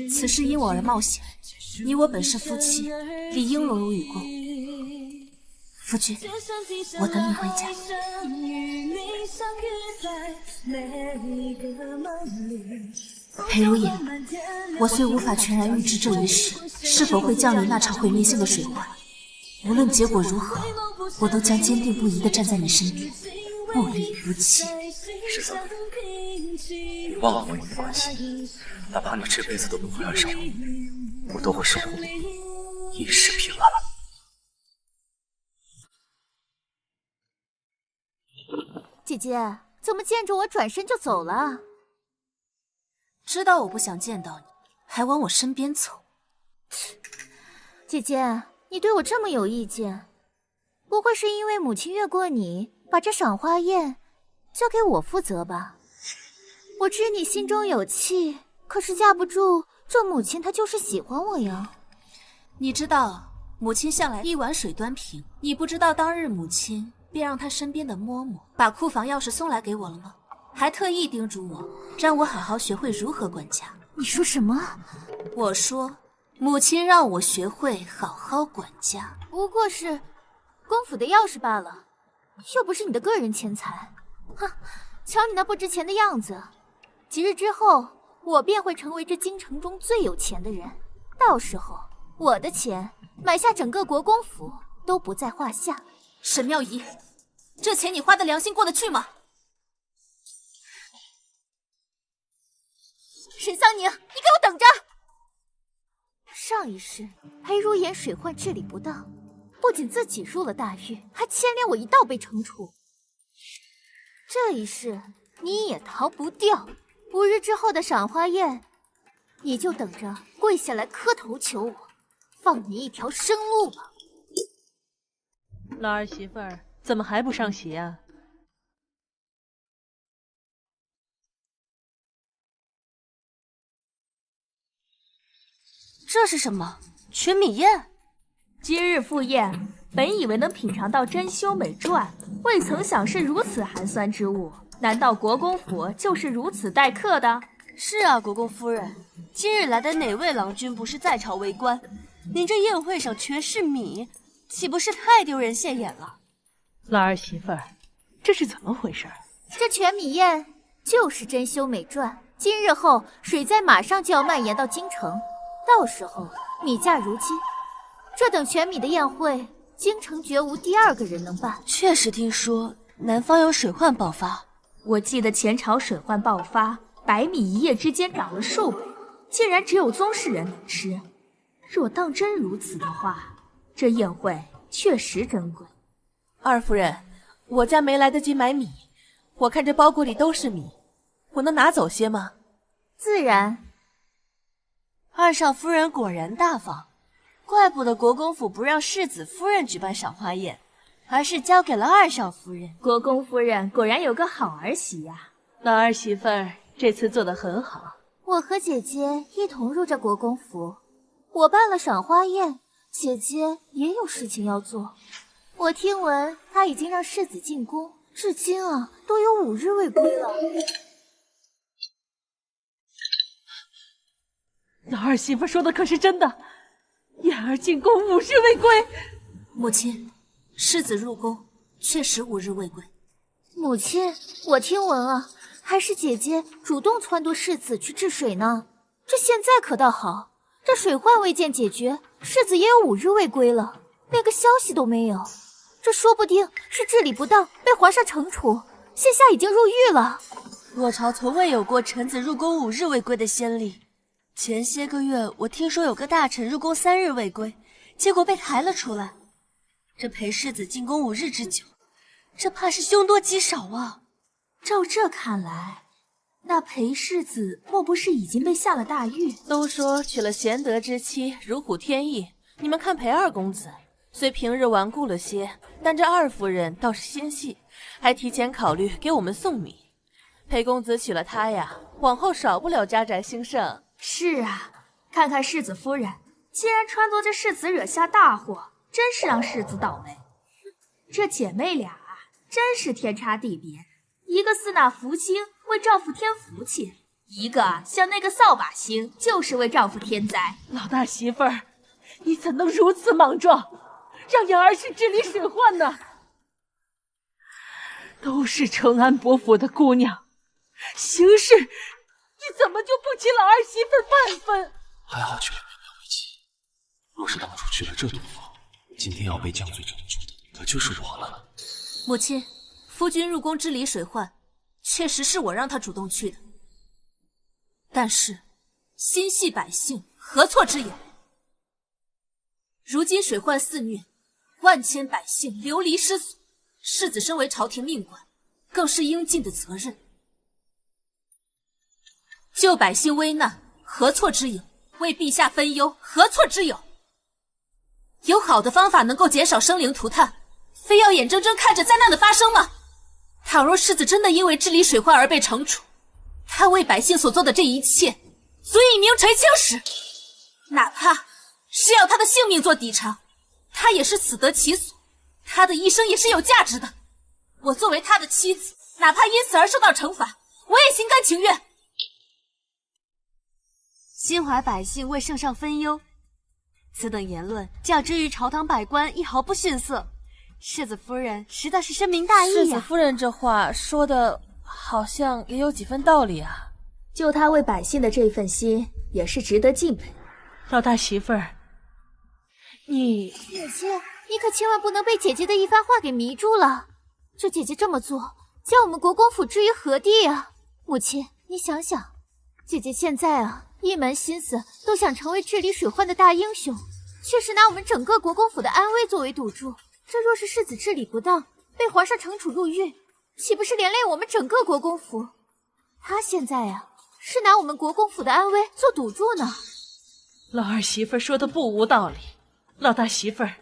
此事因我而冒险，你我本是夫妻，理应荣辱与共。夫君，我等你回家。裴如也，我虽无法全然预知这一世是否会降临那场毁灭性的水患，无论结果如何，我都将坚定不移地站在你身边，不离不弃。13岁，你忘了我与你的关系，哪怕你这辈子都不会爱上我，我都会守护你，一世平安。姐姐，怎么见着我转身就走了？知道我不想见到你，还往我身边凑。姐姐，你对我这么有意见，不会是因为母亲越过你，把这赏花宴交给我负责吧？我知你心中有气，可是架不住这母亲她就是喜欢我呀。你知道，母亲向来一碗水端平。你不知道当日母亲便让她身边的嬷嬷把库房钥匙送来给我了吗？还特意叮嘱我，让我好好学会如何管家。你说什么？我说，母亲让我学会好好管家。不过是公府的钥匙罢了，又不是你的个人钱财。哼，瞧你那不值钱的样子，几日之后，我便会成为这京城中最有钱的人。到时候，我的钱买下整个国公府都不在话下。沈妙仪，这钱你花的良心过得去吗？沈桑宁，你给我等着！上一世裴如言水患治理不当，不仅自己入了大狱，还牵连我一道被惩处。这一世你也逃不掉，5日之后的赏花宴，你就等着跪下来磕头求我，放你一条生路吧。老儿媳妇儿怎么还不上席啊？这是什么？全米宴？今日赴宴，本以为能品尝到珍馐美馔，未曾想是如此寒酸之物。难道国公府就是如此待客的？是啊，国公夫人，今日来的哪位郎君不是在朝为官？您这宴会上全是米，岂不是太丢人现眼了？老儿媳妇儿，这是怎么回事？这全米宴就是珍馐美馔，今日后水灾马上就要蔓延到京城，到时候米价如金，这等全米的宴会，京城绝无第二个人能办。确实听说南方有水患爆发，我记得前朝水患爆发，白米一夜之间涨了数倍，竟然只有宗室人能吃。若当真如此的话，这宴会确实珍贵。二夫人，我家没来得及买米，我看这包裹里都是米，我能拿走些吗？自然。二少夫人果然大方，怪不得国公府不让世子夫人举办赏花宴，而是交给了二少夫人。国公夫人果然有个好儿媳呀！老儿媳妇儿这次做得很好。我和姐姐一同入这国公府，我办了赏花宴，姐姐也有事情要做。我听闻她已经让世子进宫，至今都有5日未归了。老儿媳妇说的可是真的？燕儿进宫5日未归？母亲，世子入宫确实5日未归。母亲，我听闻还是姐姐主动撺掇世子去治水呢。这现在可倒好，这水患未见解决，世子也有5日未归了，连个消息都没有。这说不定是治理不当被皇上惩处，现下已经入狱了。我朝从未有过臣子入宫5日未归的先例。前些个月我听说有个大臣入宫3日未归，结果被抬了出来。这裴世子进宫5日之久，这怕是凶多吉少啊。照这看来，那裴世子莫不是已经被下了大狱？都说娶了贤德之妻，如虎添翼。你们看裴二公子，虽平日顽固了些，但这二夫人倒是心细，还提前考虑给我们送米。裴公子娶了她呀，往后少不了家宅兴盛。是啊，看看世子夫人，竟然撺掇着世子惹下大祸，真是让世子倒霉。这姐妹俩真是天差地别，一个似那福星为丈夫添福气，一个像那个扫把星就是为丈夫添灾。老大媳妇儿，你怎能如此莽撞，让燕儿去治理水患呢？都是承安伯府的姑娘，行事你怎么就不起老儿媳妇半分？还好娶了苗苗为妻，若是当初娶了这毒妇，今天要被降罪惩处的可就是我了。母亲，夫君入宫治理水患，确实是我让他主动去的。但是，心系百姓，何错之有？如今水患肆虐，万千百姓流离失所，世子身为朝廷命官，更是应尽的责任。救百姓危难，何错之有？为陛下分忧，何错之有？有好的方法能够减少生灵涂炭，非要眼睁睁看着灾难的发生吗？倘若世子真的因为治理水患而被惩处，他为百姓所做的这一切，足以名垂青史。哪怕是要他的性命做抵偿，他也是死得其所，他的一生也是有价值的。我作为他的妻子，哪怕因此而受到惩罚，我也心甘情愿。心怀百姓，为圣上分忧，此等言论较之于朝堂百官一毫不逊色。世子夫人实在是深明大义呀。世子夫人这话说的好像也有几分道理啊。就她为百姓的这份心，也是值得敬佩。老大媳妇儿，你姐姐，你可千万不能被姐姐的一番话给迷住了。这姐姐这么做，将我们国公府置于何地啊？母亲，你想想，姐姐现在一门心思都想成为治理水患的大英雄，却是拿我们整个国公府的安危作为赌注。这若是世子治理不当，被皇上惩处入狱，岂不是连累我们整个国公府？他现在是拿我们国公府的安危做赌注呢。老二媳妇说的不无道理。老大媳妇儿，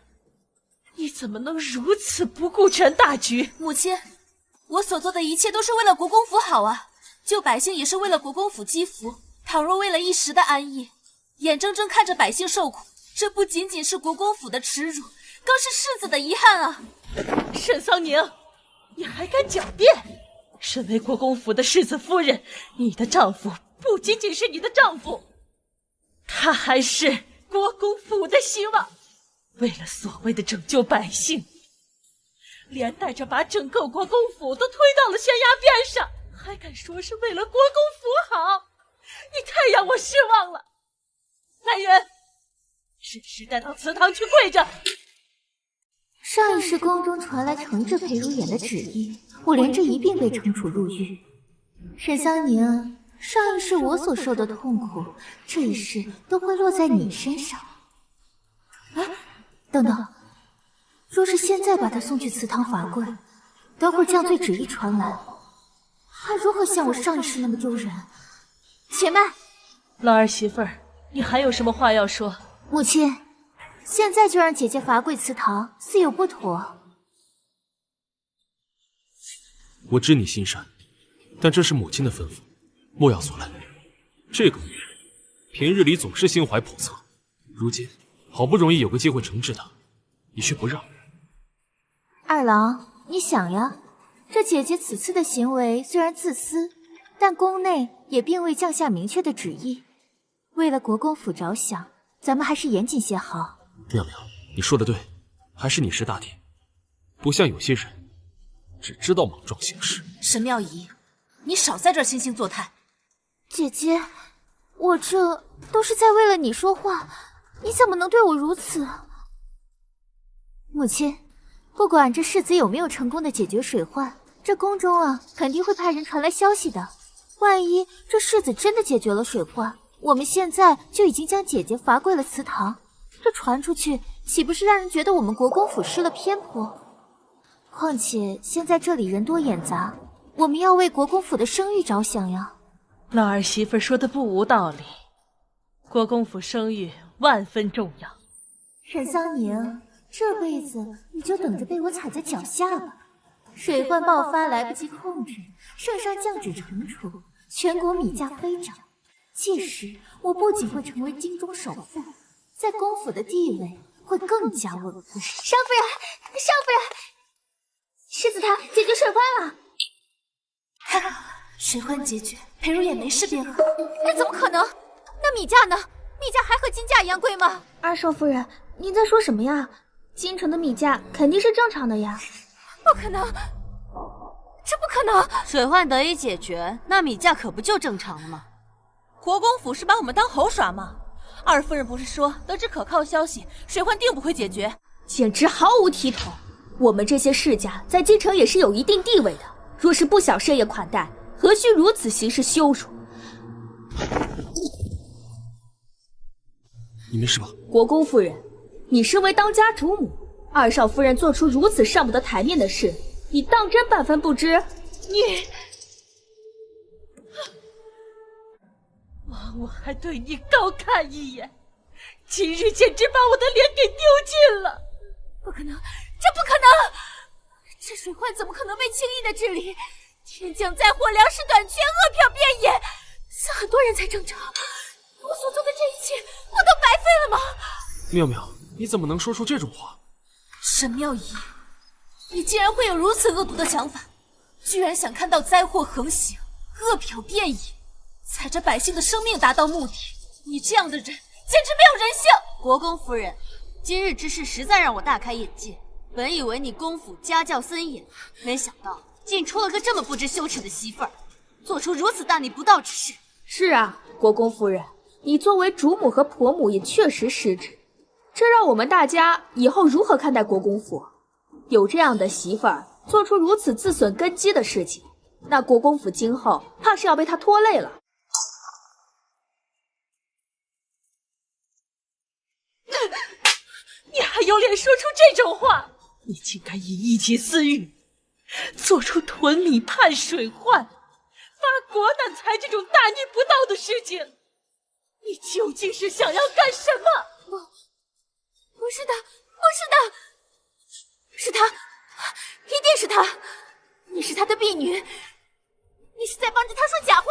你怎么能如此不顾全大局？母亲，我所做的一切都是为了国公府好啊，救百姓也是为了国公府积福。倘若为了一时的安逸，眼睁睁看着百姓受苦，这不仅仅是国公府的耻辱，更是世子的遗憾啊！沈桑宁，你还敢狡辩？身为国公府的世子夫人，你的丈夫不仅仅是你的丈夫，他还是国公府的希望。为了所谓的拯救百姓，连带着把整个国公府都推到了悬崖边上，还敢说是为了国公府好？你太让我失望了！来人，是时带到祠堂去跪着。上一世宫中传来惩治裴如眼的旨意，我连着一并被惩处入狱。沈桑宁，上一世我所受的痛苦，这一世都会落在你身上。等等，若是现在把他送去祠堂罚跪，等会降罪旨意传来，还如何像我上一世那么丢人？且慢，老二媳妇儿，你还有什么话要说？母亲，现在就让姐姐罚跪祠堂，似有不妥。我知你心善，但这是母亲的吩咐，莫要阻拦。这个女人，平日里总是心怀叵测，如今好不容易有个机会惩治她，你却不让。二郎，你想呀，这姐姐此次的行为虽然自私，但宫内也并未降下明确的旨意。为了国公府着想，咱们还是严谨些好。亮亮，你说的对，还是你识大体，不像有些人只知道莽撞行事。沈妙仪，你少在这儿惺惺作态。姐姐，我这都是在为了你说话，你怎么能对我如此？母亲，不管这世子有没有成功的解决水患，这宫中肯定会派人传来消息的。万一这世子真的解决了水患，我们现在就已经将姐姐罚跪了祠堂，这传出去，岂不是让人觉得我们国公府失了偏颇？况且现在这里人多眼杂，我们要为国公府的声誉着想呀。老二媳妇说的不无道理，国公府声誉万分重要。沈桑宁，这辈子你就等着被我踩在脚下吧。水患爆发来不及控制，圣上降旨惩处，全国米价飞涨。届时我不仅会成为京中首富，在公府的地位会更加稳固。少夫人，少夫人，世子他解决水患了。水患解决，裴如也没事便好。那怎么可能？那米价呢？米价还和金价一样贵吗？二少夫人，您在说什么呀？京城的米价肯定是正常的呀。不可能，这不可能！水患得以解决，那米价可不就正常了吗？国公府是把我们当猴耍吗？二夫人不是说得知可靠消息，水患定不会解决？简直毫无体统！我们这些世家在京城也是有一定地位的，若是不想设宴款待，何须如此行事羞辱？你没事吧？国公夫人，你身为当家主母，二少夫人做出如此上不得台面的事，你当真半分不知？你，我还对你高看一眼，今日简直把我的脸给丢尽了！不可能，这不可能！这水患怎么可能被轻易的治理？天降灾祸，粮食短缺，饿殍遍野，死很多人才正常。我所做的这一切，不都白费了吗？妙妙，你怎么能说出这种话？沈妙仪，你竟然会有如此恶毒的想法，居然想看到灾祸横行，恶殍遍野，踩着百姓的生命达到目的。你这样的人简直没有人性！国公夫人，今日之事实在让我大开眼界。本以为你公府家教森严，没想到竟出了个这么不知羞耻的媳妇儿，做出如此大逆不道之事。是啊，国公夫人，你作为主母和婆母也确实失职，这让我们大家以后如何看待国公府？有这样的媳妇儿做出如此自损根基的事情，那国公府今后怕是要被她拖累了。你还有脸说出这种话？你竟敢以一己私欲，做出囤米盼水患、发国难财这种大逆不道的事情，你究竟是想要干什么？不是的，不是的，是他，一定是他！你是他的婢女，你是在帮着他说假话！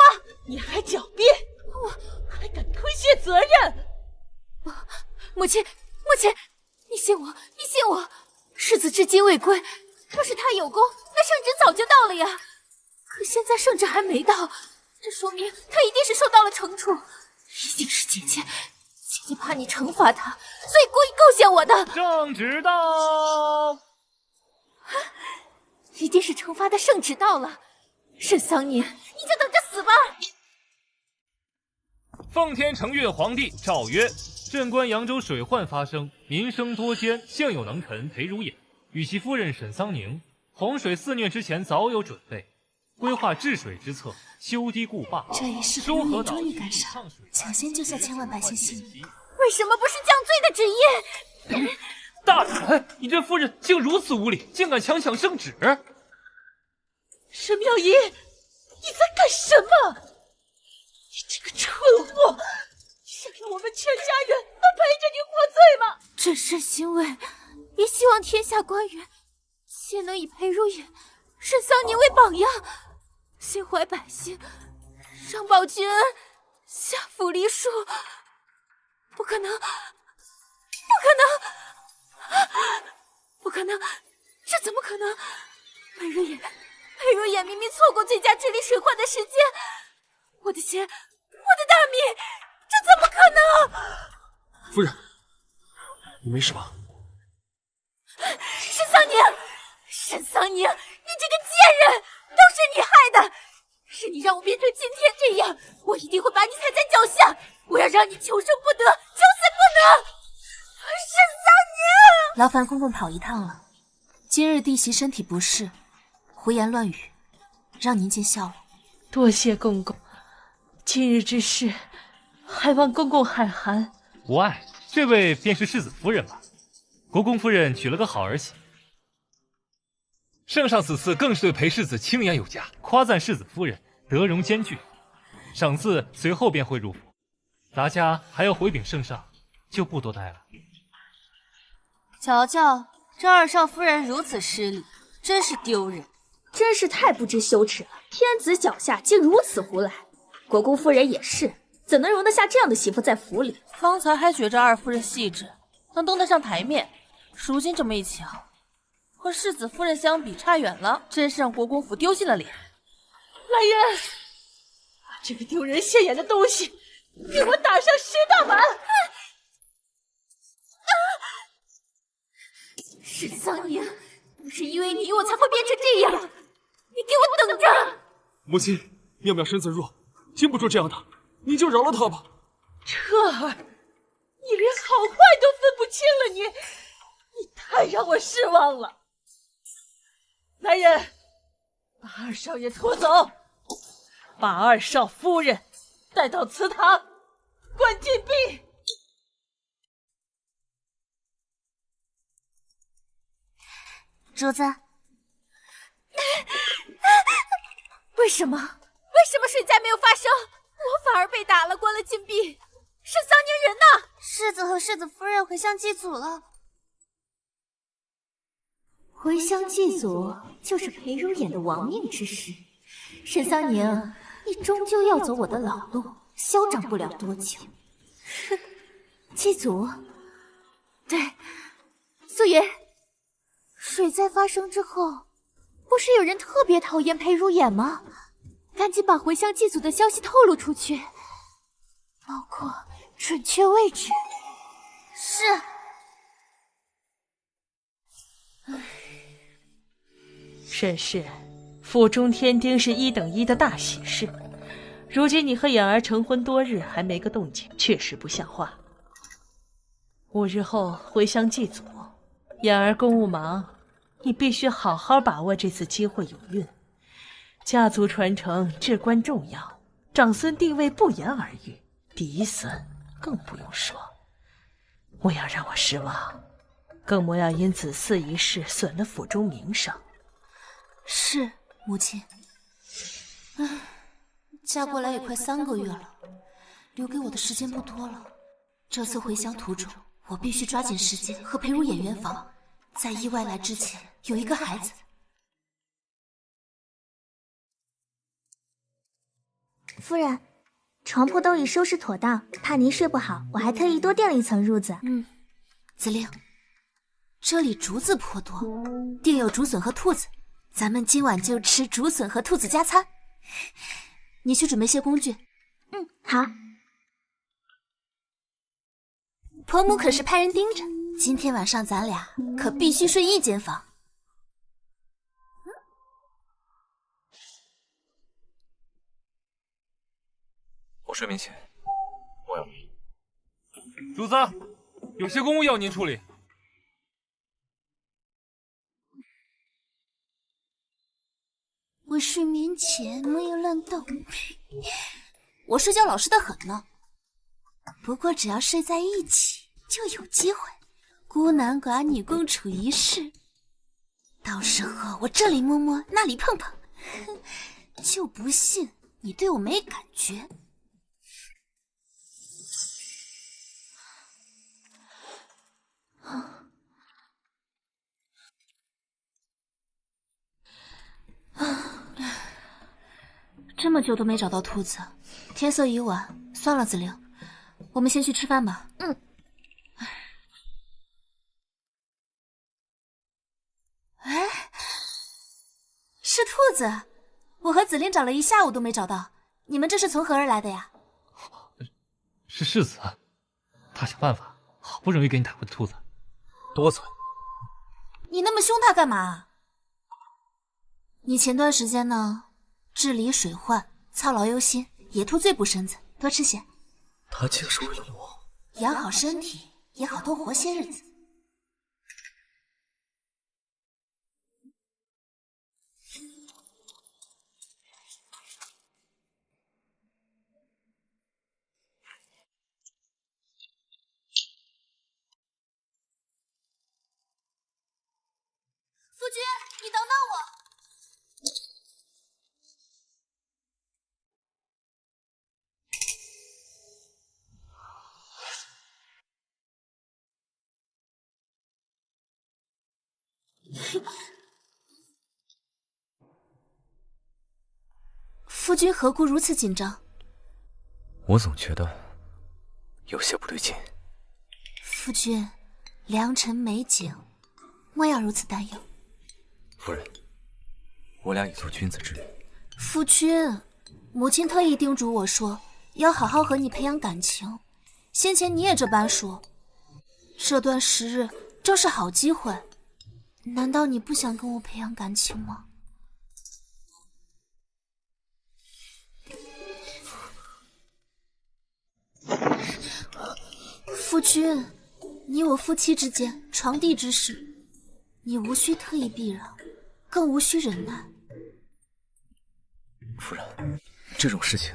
你还狡辩，我还敢推卸责任！母亲，母亲，你信我，你信我！世子至今未归，若是他有功，那圣旨早就到了呀。可现在圣旨还没到，这说明他一定是受到了惩处，一定是姐姐怕你惩罚他，所以故意构陷我的。圣旨到，一定是惩罚的圣旨到了。沈桑年，你就等着死吧！奉天承运皇帝诏曰：镇关扬州水患发生，民生多艰，幸有能臣裴如也与其夫人沈桑宁，洪水肆虐之前早有准备，规划治水之策，修堤固坝，这一事裴如也终于赶上，抢先救下千万百姓性命。为什么不是降罪的旨意？大胆！你这夫人竟如此无礼，竟敢强抢圣旨！沈妙仪，你在干什么？你这个蠢货！想让我们全家人都陪着你获罪吗？朕是欣慰，也希望天下官员皆能以裴如也、沈桑年为榜样，心怀百姓，上报君恩，下抚黎庶。不可能，不可能，不可能！这怎么可能？裴如也明明错过最佳治理水患的时间，我的钱，我的大米，这怎么可能？夫人，你没事吧？沈桑宁，沈桑宁，你这个贱人，都是你害的，是你让我变成今天这样，我一定会把你踩在脚下，我要让你求生不得，求死不能！沈桑宁，劳烦公公跑一趟了。今日弟媳身体不适，胡言乱语，让您见笑了。多谢公公，今日之事，还望公公海涵。无碍，这位便是世子夫人吧？国公夫人娶了个好儿媳。圣上此次更是对裴世子轻言有加，夸赞世子夫人德容兼具，赏赐随后便会入府。咱家还要回禀圣上，就不多待了。瞧瞧，这二少夫人如此失礼，真是丢人，真是太不知羞耻了！天子脚下竟如此胡来，国公夫人也是，怎能容得下这样的媳妇在府里？方才还觉着二夫人细致，能登得上台面，如今这么一瞧，和世子夫人相比差远了，真是让国公府丢尽了脸。来人，把这个丢人现眼的东西给我打上10大板！沈桑宁，不是因为你我才会变成这样，你给我等着！母亲，妙妙身子弱，经不住这样的，你就饶了她吧。彻儿，你连好坏都分不清了，你太让我失望了。来人，把二少爷拖走，把二少夫人带到祠堂，关禁闭。主子，为什么水灾没有发生，我反而被打了，关了禁闭？沈桑宁人呢？世子和世子夫人回乡祭祖了。回乡祭祖就是裴如眼的亡命之时。沈桑宁，你终究要走我的老路，嚣张不了多久。哼，祭祖，对，素颜，水灾发生之后，不是有人特别讨厌裴如眼吗？赶紧把回乡祭祖的消息透露出去，包括准确位置。是。沈氏，府中添丁是1等1的大喜事，如今你和眼儿成婚多日还没个动静，确实不像话。5日后回乡祭祖，眼儿公务忙，你必须好好把握这次机会有孕。家族传承至关重要，长孙地位不言而喻，嫡孙更不用说。莫要让我失望，更莫要因子嗣一事损了府中名声。是，母亲。唉，嫁过来也快3个月了，留给我的时间不多了。这次回乡途中，我必须抓紧时间和裴如眼圆房，在意外来之前有一个孩子。夫人，床铺都已收拾妥当，怕您睡不好，我还特意多垫了一层褥子。子令，这里竹子颇多，定有竹笋和兔子。咱们今晚就吃竹笋和兔子加餐。你去准备些工具。好。婆母可是派人盯着，今天晚上咱俩可必须睡一间房。我睡眠前，我要主子，有些公务要您处理。我睡眠前没有乱动，我睡觉老实得很呢。不过只要睡在一起，就有机会孤男寡女共处一室。到时候我这里摸摸，那里碰碰，就不信你对我没感觉。这么久都没找到兔子，天色已晚，算了，子令，我们先去吃饭吧。哎，是兔子，我和子令找了一下午都没找到，你们这是从何而来的呀？是世子，他想办法，好不容易给你打回的兔子。多嘴！你那么凶他干嘛？你前段时间呢？治理水患，操劳忧心，野兔最补身子，多吃些。他竟是为了我，养好身体，也好多活些日子。夫君，你等等我。夫君何故如此紧张？我总觉得有些不对劲。夫君，良辰美景，莫要如此担忧。夫人，我俩已做君子之人。夫君，母亲特意叮嘱我说，要好好和你培养感情。先前你也这般说，这段时日正是好机会。难道你不想跟我培养感情吗？夫君，你我夫妻之间床地之事，你无需特意避让，更无需忍耐。夫人，这种事情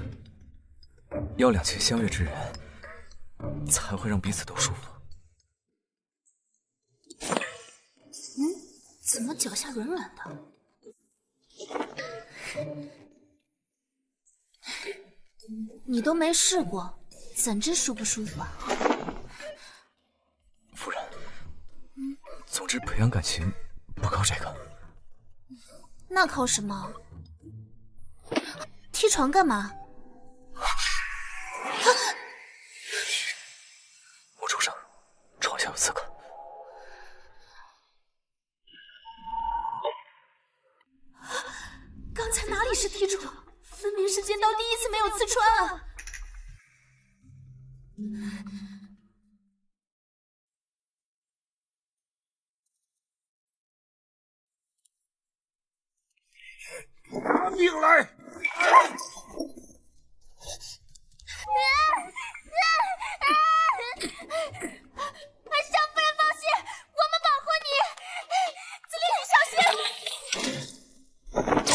要两情相悦之人才会让彼此都舒服。怎么脚下软软的？你都没试过，怎知舒不舒服啊？夫人，总之培养感情不靠这个。那靠什么？踢床干嘛？我主上，床下有刺客。刺穿啊！拿命来！少夫人放心，我们保护你。紫菱，小心！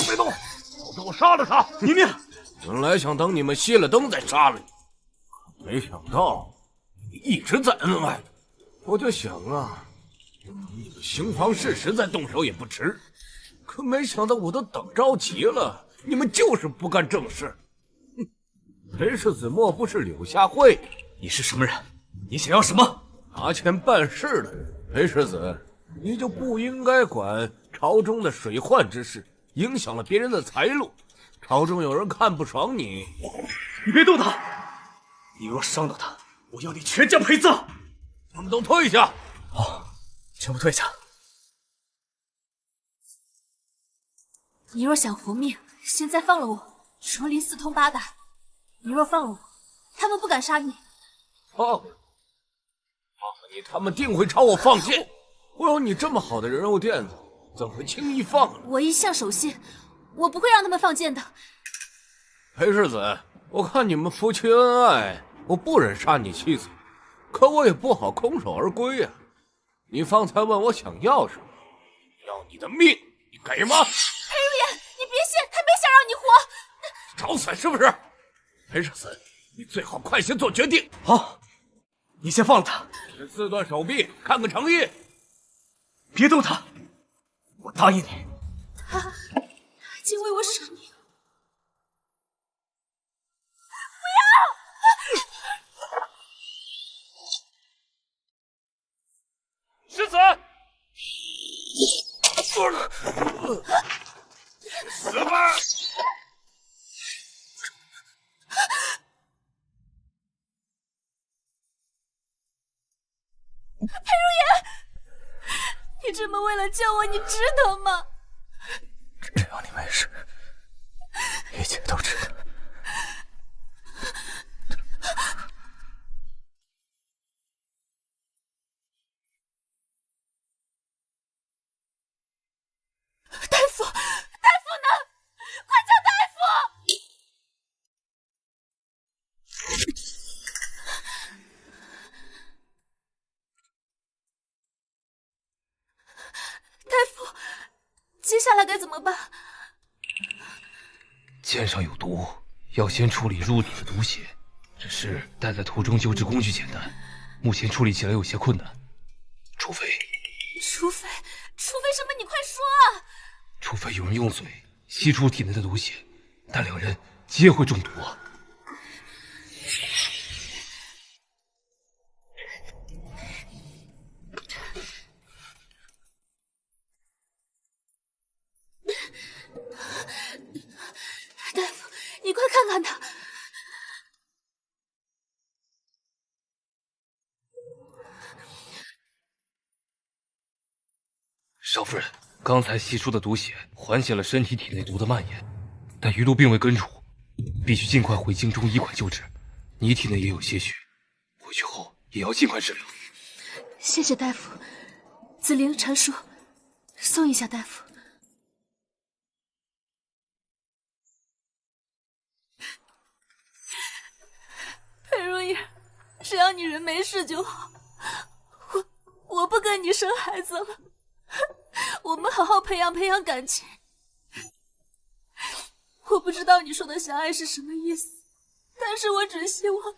别动，否则我杀了他！宁宁，本来想等你们熄了灯再杀了你，没想到你一直在恩爱。我就想啊，你们行房事实再动手也不迟。可没想到我都等着急了，你们就是不干正事。裴世子莫不是柳下惠？你是什么人？你想要什么？拿钱办事的人。裴世子，你就不应该管朝中的水患之事，影响了别人的财路。朝中有人看不爽你，你别动他！你若伤到他，我要你全家陪葬！他们都退下！好，全部退下。你若想活命，现在放了我，竹林四通八达。你若放了我，他们不敢杀你。放你，他们定会朝我放箭。我有你这么好的人物垫子，怎会轻易放了？我一向守信，我不会让他们放箭的。裴世子，我看你们夫妻恩爱，我不忍杀你妻子，可我也不好空手而归啊。你方才问我想要什么，要你的命，你给吗？裴如言，你别信，他没想让你活。找死是不是？裴世子，你最好快些做决定。好，你先放了他。这4段手臂，看个诚意。别动他，我答应你。他已经为我舍命。世子，死吧！裴如言，你这么为了救我，你值得吗？只要你没事，一切都值得。大夫呢？快叫大夫！大夫，接下来该怎么办？剑上有毒，要先处理入体的毒血。只是带在途中救治工具简单，目前处理起来有些困难。除非什么？你快说啊！除非有人用嘴吸出体内的毒血，但2人皆会中毒啊！大夫，你快看看他！少夫人，刚才吸出的毒血缓解了身体体内毒的蔓延，但余毒并未根除，必须尽快回京中医馆救治。你体内也有些血，回去后也要尽快治疗。谢谢大夫。紫菱、陈叔，送一下大夫。裴如意，只要你人没事就好。我不跟你生孩子了，我们好好培养感情。我不知道你说的相爱是什么意思，但是我只希望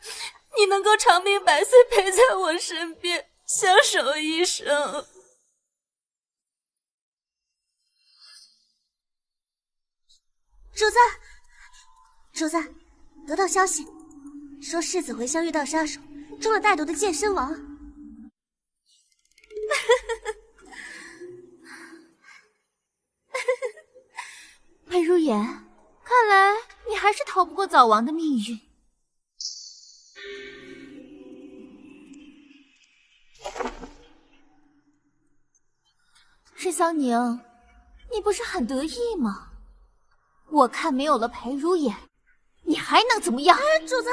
你能够长命百岁陪在我身边，相守一生。主子，得到消息，说世子回乡遇到杀手，中了带毒的剑身亡。裴如言，看来你还是逃不过早亡的命运。沈桑宁，你不是很得意吗？我看没有了裴如言，你还能怎么样？主子，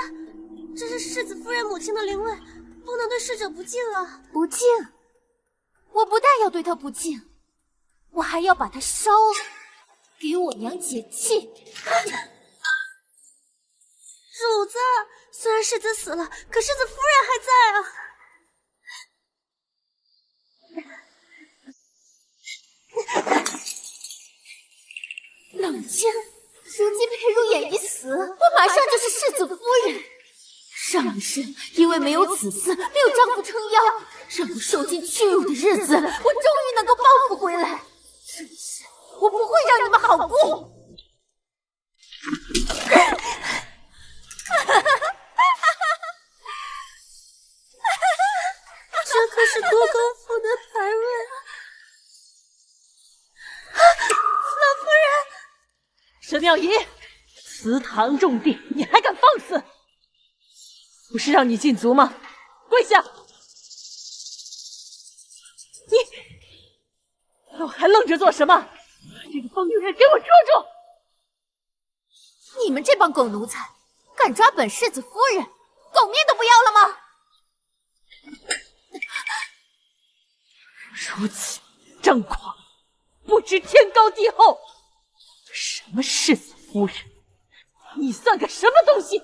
这是世子夫人母亲的灵位，不能对逝者不敬啊！不敬？我不但要对她不敬，我还要把她烧了，给我娘解气。主子，虽然世子死了，可世子夫人还在啊！冷静，如今裴如眼一死，我马上就是世子夫人。上一世因为没有子嗣，没有丈夫撑腰，让我受尽屈辱的日子，我终于能够报复回来。这一世我不会让你们好过。这可是国公府的牌位啊！老夫人，佘妙仪，祠堂重地，你还敢放肆？不是让你禁足吗？跪下！你还愣着做什么？把这个疯女人给我捉住！你们这帮狗奴才，敢抓本世子夫人，狗命都不要了吗？如此张狂，不知天高地厚。什么世子夫人？你算个什么东西？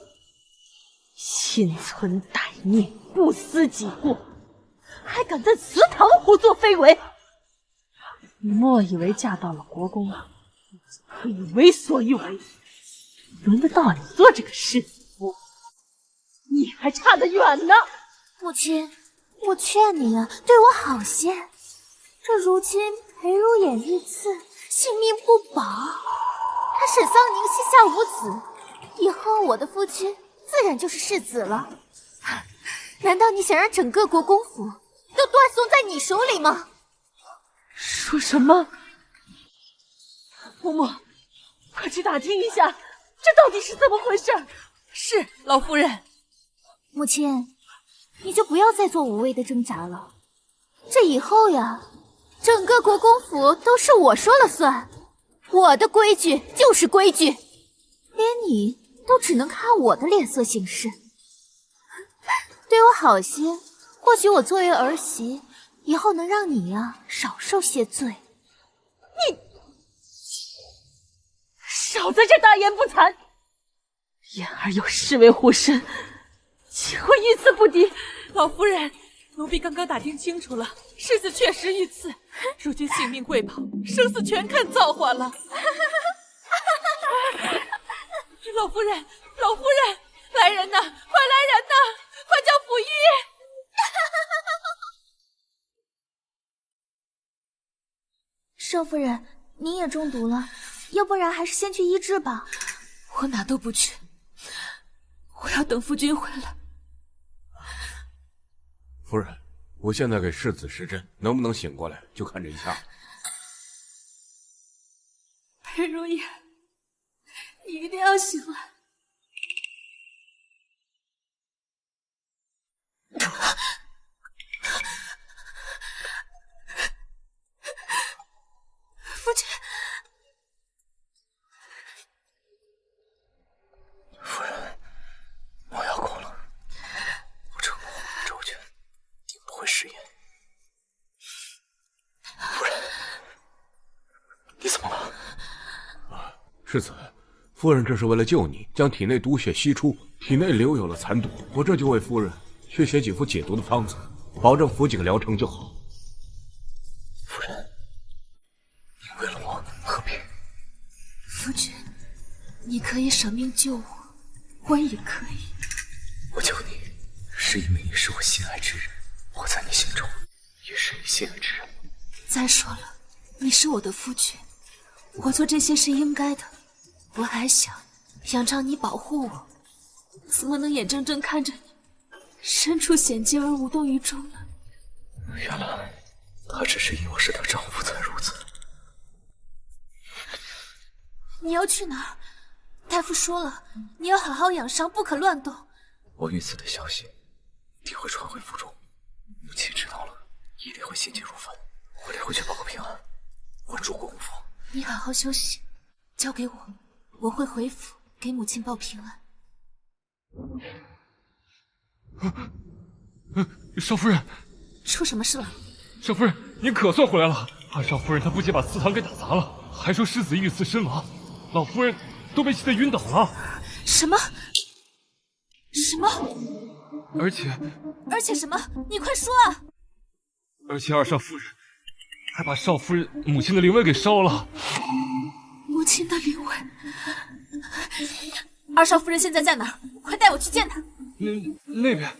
心存歹念，不思己过，还敢在祠堂胡作非为！你莫以为嫁到了国公府，可以为所欲为，轮得到你做这个世子夫？你还差得远呢！母亲，我劝你啊，对我好些。这如今裴如眼遇刺，性命不保，他沈桑宁膝下无子，以后我的夫君自然就是世子了。难道你想让整个国公府都断送在你手里吗？说什么？嬷嬷，快去打听一下，这到底是怎么回事？是，老夫人。母亲，你就不要再做无谓的挣扎了。这以后呀，整个国公府都是我说了算，我的规矩就是规矩，连你都只能看我的脸色行事。对我好些，或许我作为儿媳，以后能让你呀少受些罪。你少在这大言不惭！言儿有侍卫护身，岂会遇刺不敌？老夫人，奴婢刚刚打听清楚了，世子确实遇刺，如今性命贵宝，生死全看造化了。老夫人，老夫人，来人呐！快来人呐！快叫府医！少夫人，您也中毒了，要不然还是先去医治吧。我哪都不去，我要等夫君回来。夫人，我现在给世子施针，能不能醒过来，就看这一下。裴如意，你一定要醒来。夫君，夫人，莫要哭了，我这谋划周全，定不会食言。夫人，你怎么了？世子，夫人这是为了救你，将体内毒血吸出，体内留有了残毒，我这就为夫人去写几副解毒的方子，保证服几个疗程就好。夫人，你为了我何必？夫君，你可以舍命救我，我也可以。我救你，是因为你是我心爱之人，我在你心中也是你心爱之人。再说了，你是我的夫君，我做这些是应该的。我还想仰仗你保护我，怎么能眼睁睁看着你身处险境而无动于衷呢？原来他只是因我是她丈夫才如此。你要去哪儿？大夫说了，你要好好养伤，不可乱动。我遇刺的消息定会传回府中，母亲知道了，一定会心急如焚。我得回去报个平安，稳住国公府。你好好休息，交给我，我会回府给母亲报平安。少夫人，出什么事了？少夫人，您可算回来了。二少夫人她不仅把祠堂给打砸了，还说世子遇刺身亡，老夫人都被气得晕倒了。什么？什么？而且什么？你快说啊！而且二少夫人还把少夫人母亲的灵位给烧了。母亲的灵位？二少夫人现在在哪儿？快带我去见她。那边。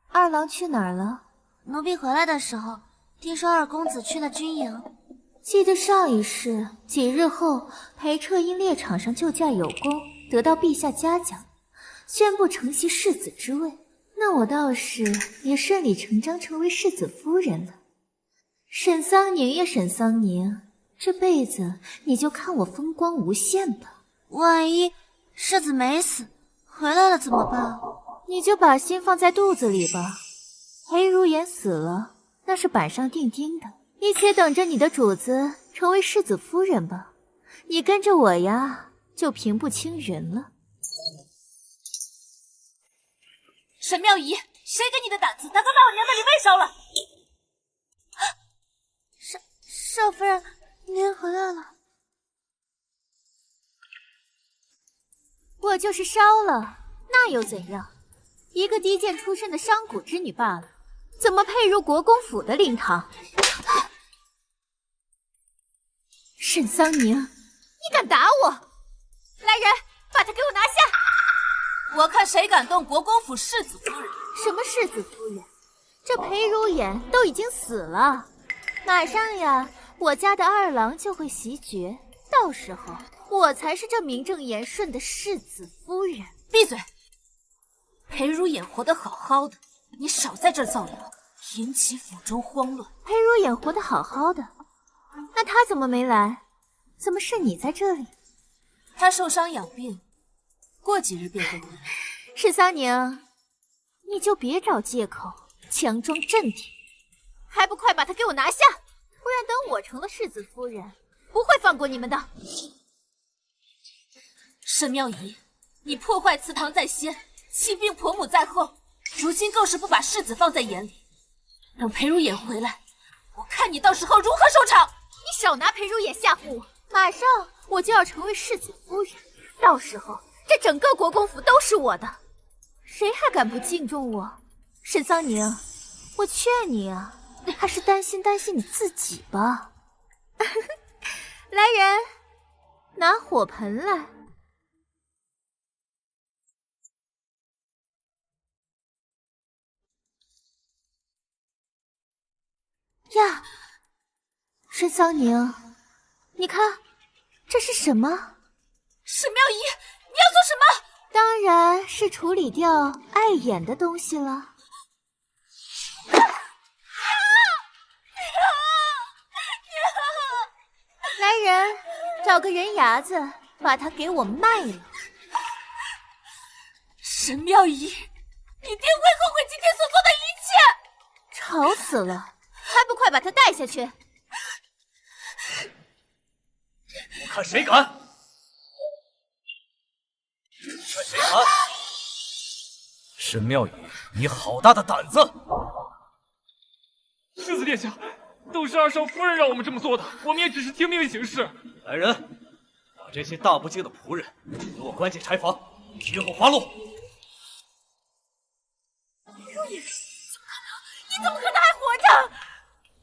二郎去哪儿了？奴婢回来的时候，听说二公子去了军营。记得上一世几日后，裴彻因猎场上救驾有功，得到陛下嘉奖，宣布承袭世子之位。那我倒是也顺理成章成为世子夫人了。沈桑宁呀，沈桑宁，这辈子你就看我风光无限吧。万一世子没死，回来了怎么办？你就把心放在肚子里吧。裴如颜死了，那是板上钉钉的。你且等着你的主子成为世子夫人吧。你跟着我呀，就平步青云了。沈妙仪，谁给你的胆子，胆敢把我娘的灵位烧了？少夫人，您回来了。我就是烧了，那又怎样？一个低贱出身的商贾之女罢了，怎么配入国公府的灵堂？沈桑宁，你敢打我！来人，把他给我拿下！我看谁敢动国公府世子夫人！什么世子夫人？这裴如颜都已经死了，马上呀，我家的二郎就会袭爵，到时候我才是这名正言顺的世子夫人。闭嘴！裴如眼活得好好的，你少在这儿造谣，引起府中慌乱。裴如眼活得好好的，那他怎么没来？怎么是你在这里？他受伤养病，过几日便会回来。沈桑宁，你就别找借口，强装镇定，还不快把他给我拿下！不然等我成了世子夫人，不会放过你们的。沈妙仪，你破坏祠堂在先，弃病婆母在后，如今更是不把世子放在眼里。等裴如眼回来，我看你到时候如何收场！你少拿裴如眼吓唬我！马上我就要成为世子夫人，到时候这整个国公府都是我的，谁还敢不敬重我？沈桑宁，我劝你啊，还是担心你自己吧。来人，拿火盆来。呀，沈桑宁，你看这是什么？沈妙仪，你要做什么？当然是处理掉碍眼的东西了。来人，找个人牙子把它给我卖了。沈妙仪，你定会后悔今天所做的一切。吵死了，还不快把他带下去！我看谁敢！看谁敢！沈妙仪，你好大的胆子！世子殿下，都是二少夫人让我们这么做的，我们也只是听命行事。来人，把这些大不敬的仆人给我关进柴房，今后发落。如也，怎么可能？你怎么可能还活着？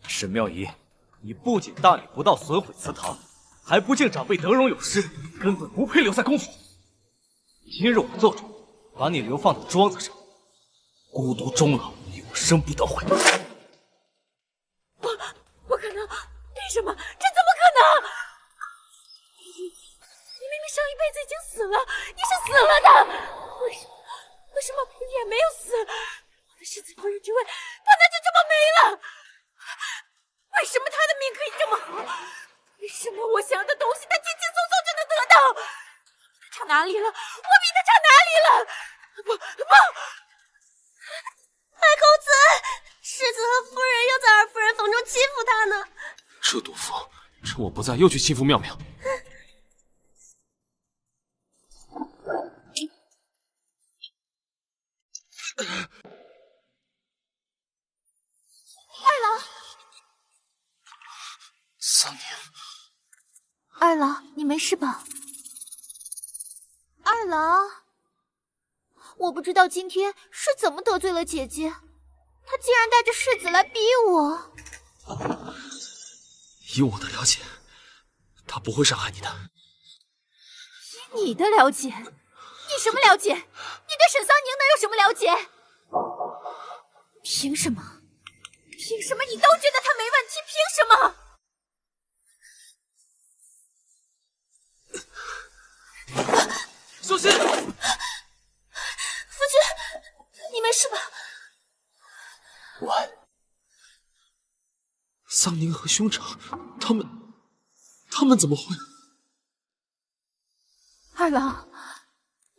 沈妙仪，你不仅大逆不道，损毁祠堂，还不敬长辈得容有失，根本不配留在公府。今日我做主，把你流放到庄子上，孤独终老，永生不得悔。不可能！为什么？这怎么可能？你明明上一辈子已经死了，你是死了的，为什么也没有死？我的世子夫人之位，他那就这么没了？为什么他的命可以这么好？为什么我想要的东西他轻轻松松就能得到？他差哪里了？我比他差哪里了？不！二公子，世子和夫人又在二夫人房中欺负他呢。这毒妇趁我不在又去欺负妙妙。没事吧？二郎，我不知道今天是怎么得罪了姐姐，她竟然带着世子来逼我。以我的了解，他不会伤害你的。以你的了解，你什么了解？你对沈桑宁能有什么了解？凭什么？凭什么你都觉得他没问题？凭什么？小心！夫君，你没事吧？桑宁和兄长，他们怎么会？二郎，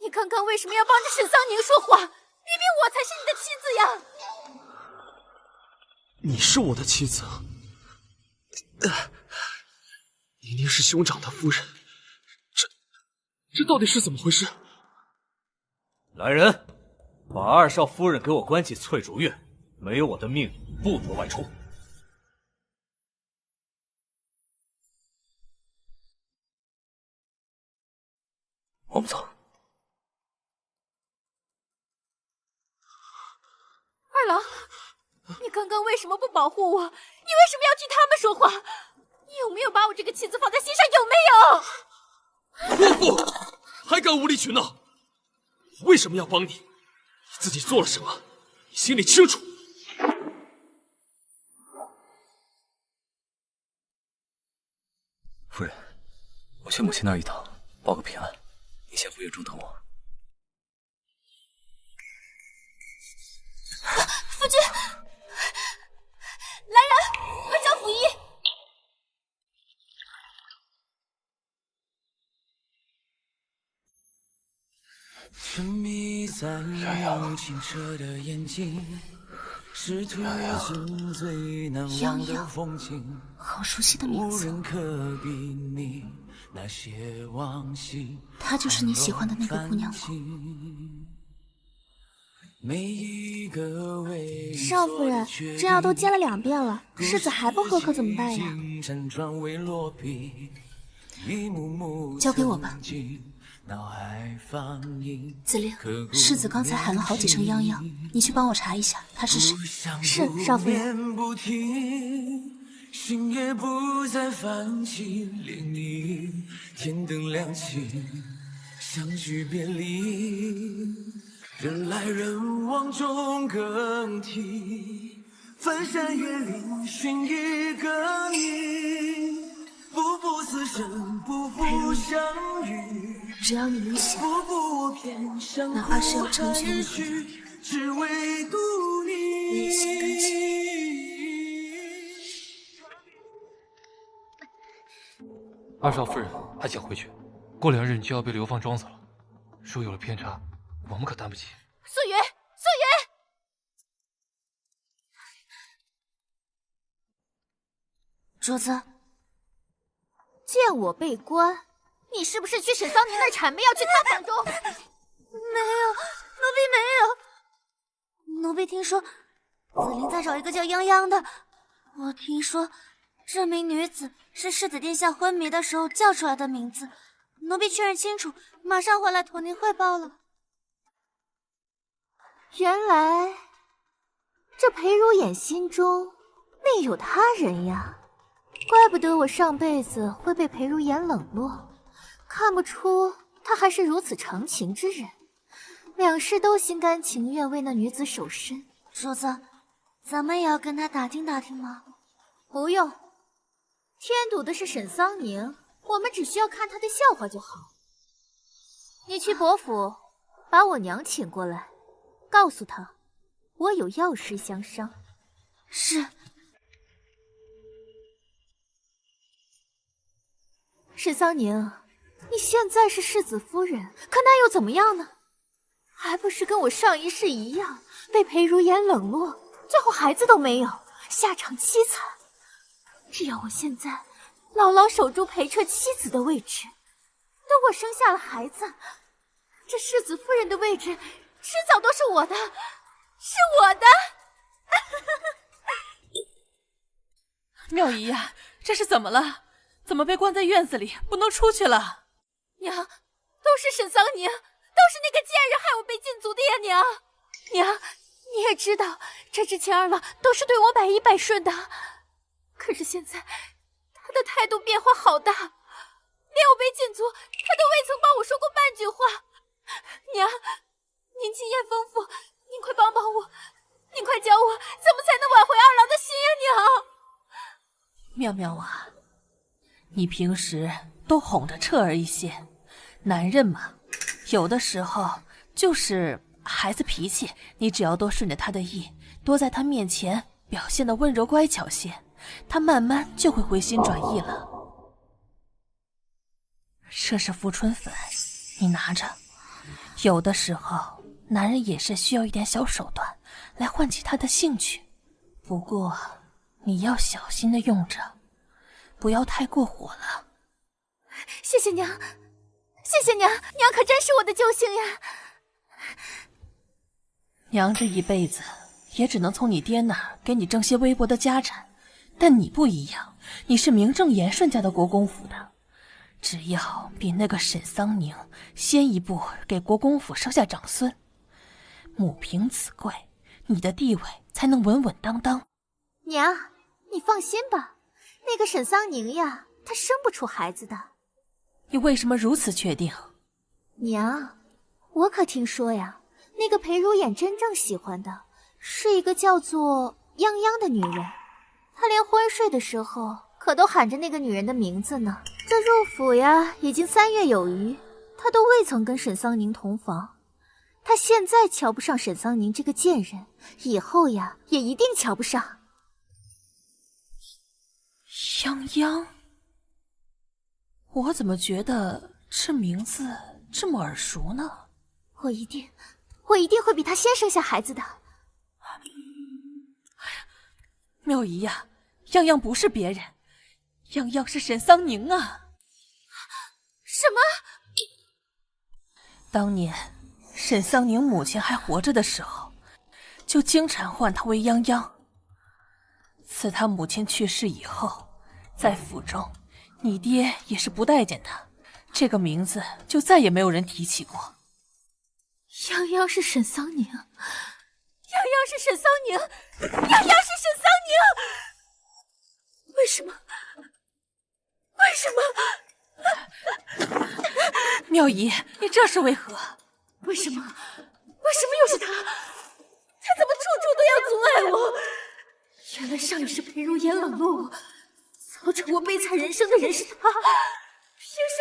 你刚刚为什么要帮着沈桑宁说话？明明我才是你的妻子呀！你是我的妻子，宁宁是兄长的夫人，这到底是怎么回事？来人，把二少夫人给我关进翠竹院，没有我的命令不得外出。我们走。二郎，你刚刚为什么不保护我？你为什么要替他们说话？你有没有把我这个妻子放在心上？有没有？姑父，还敢无理取闹！我为什么要帮你？你自己做了什么？你心里清楚。夫人，我去母亲那儿一趟，报个平安。你先回院中等我。夫君，来人，快叫府医！沉迷在你清澈的眼睛，是途中最难忘的风景。好熟悉的名字。无人可比你那些往昔。她就是你喜欢的那个姑娘吗？少夫人，这药都煎了2遍了，世子还不喝可怎么办呀？交给我吧。子玲，世子刚才喊了好几声泱泱，你去帮我查一下他是谁。是，少夫人。心也不再泛起涟漪，天灯亮起，相聚别离，人来人往中更替，翻山越岭寻一个你，步步死生，步步相遇。只要你能想，哪怕是要成全你和你，我也心甘情愿。二少夫人还想回去，过2日你就要被流放庄子了。若有了偏差，我们可担不起。素云，素云！主子，见我被关，你是不是去沈桑宁那儿谄媚，要去他房中？没有，奴婢没有。奴婢听说子玲在找一个叫泱泱的，我听说这名女子是世子殿下昏迷的时候叫出来的名字，奴婢确认清楚，马上回来同您汇报了。原来这裴如眼心中另有他人呀，怪不得我上辈子会被裴如眼冷落，看不出他还是如此长情之人，两世都心甘情愿为那女子守身。主子，咱们也要跟他打听打听吗？不用，添堵的是沈桑宁，我们只需要看他的笑话就好。你去伯府把我娘请过来，告诉她我有要事相商。是。沈桑宁，你现在是世子夫人，可那又怎么样呢？还不是跟我上一世一样，被裴如烟冷落，最后孩子都没有，下场凄惨。只要我现在牢牢守住裴彻妻子的位置，等我生下了孩子，这世子夫人的位置迟早都是我的，是我的。妙姨呀，这是怎么了？怎么被关在院子里，不能出去了？娘，都是沈桑宁，都是那个贱人害我被禁足的呀！娘，你也知道，这之前二老都是对我百依百顺的，可是现在他的态度变化好大，连我被禁足，他都未曾帮我说过半句话。娘，您经验丰富，您快帮帮我，您快教我怎么才能挽回二郎的心呀！妙妙啊，你平时都哄得彻儿一些，男人嘛，有的时候就是孩子脾气，你只要多顺着他的意，多在他面前表现得温柔乖巧些，他慢慢就会回心转意了。这是扶春粉，你拿着。有的时候男人也是需要一点小手段来唤起他的兴趣，不过你要小心的用着，不要太过火了。谢谢娘，谢谢娘，娘可真是我的救星呀！娘这一辈子也只能从你爹那儿给你挣些微薄的家产，但你不一样，你是名正言顺嫁到国公府的，只要比那个沈桑宁先一步给国公府生下长孙，母凭子贵，你的地位才能稳稳当当。娘，你放心吧，那个沈桑宁呀，她生不出孩子的。你为什么如此确定？娘，我可听说呀，那个裴如眼真正喜欢的是一个叫做泱泱的女人，她连昏睡的时候可都喊着那个女人的名字呢。这入府呀，已经3月有余，她都未曾跟沈桑宁同房。她现在瞧不上沈桑宁这个贱人，以后呀，也一定瞧不上。泱泱，我怎么觉得这名字这么耳熟呢？我一定会比她先生下孩子的。妙姨呀，泱泱不是别人，泱泱是沈桑宁啊！什么？当年沈桑宁母亲还活着的时候，就经常唤她为泱泱。自她母亲去世以后，在府中，你爹也是不待见她，这个名字就再也没有人提起过。泱泱是沈桑宁，泱泱是沈桑宁，泱泱是沈桑宁！为什么？妙姨，你这是为何？为什么又是他？他怎么处处都要阻碍我？原来上一世裴如烟冷落我，造成我悲惨人生的人是他，凭什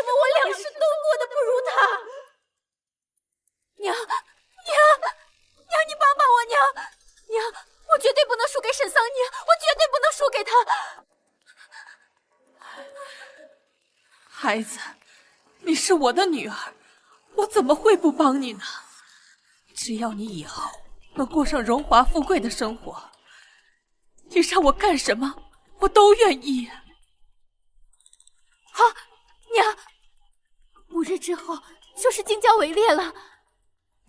么我2世都过得不如他？娘，你帮帮我！娘，我绝对不能输给沈桑宁，我绝对不能输给他！孩子，你是我的女儿，我怎么会不帮你呢？只要你以后能过上荣华富贵的生活，你让我干什么，我都愿意。好，娘，5日之后就是京郊围猎了，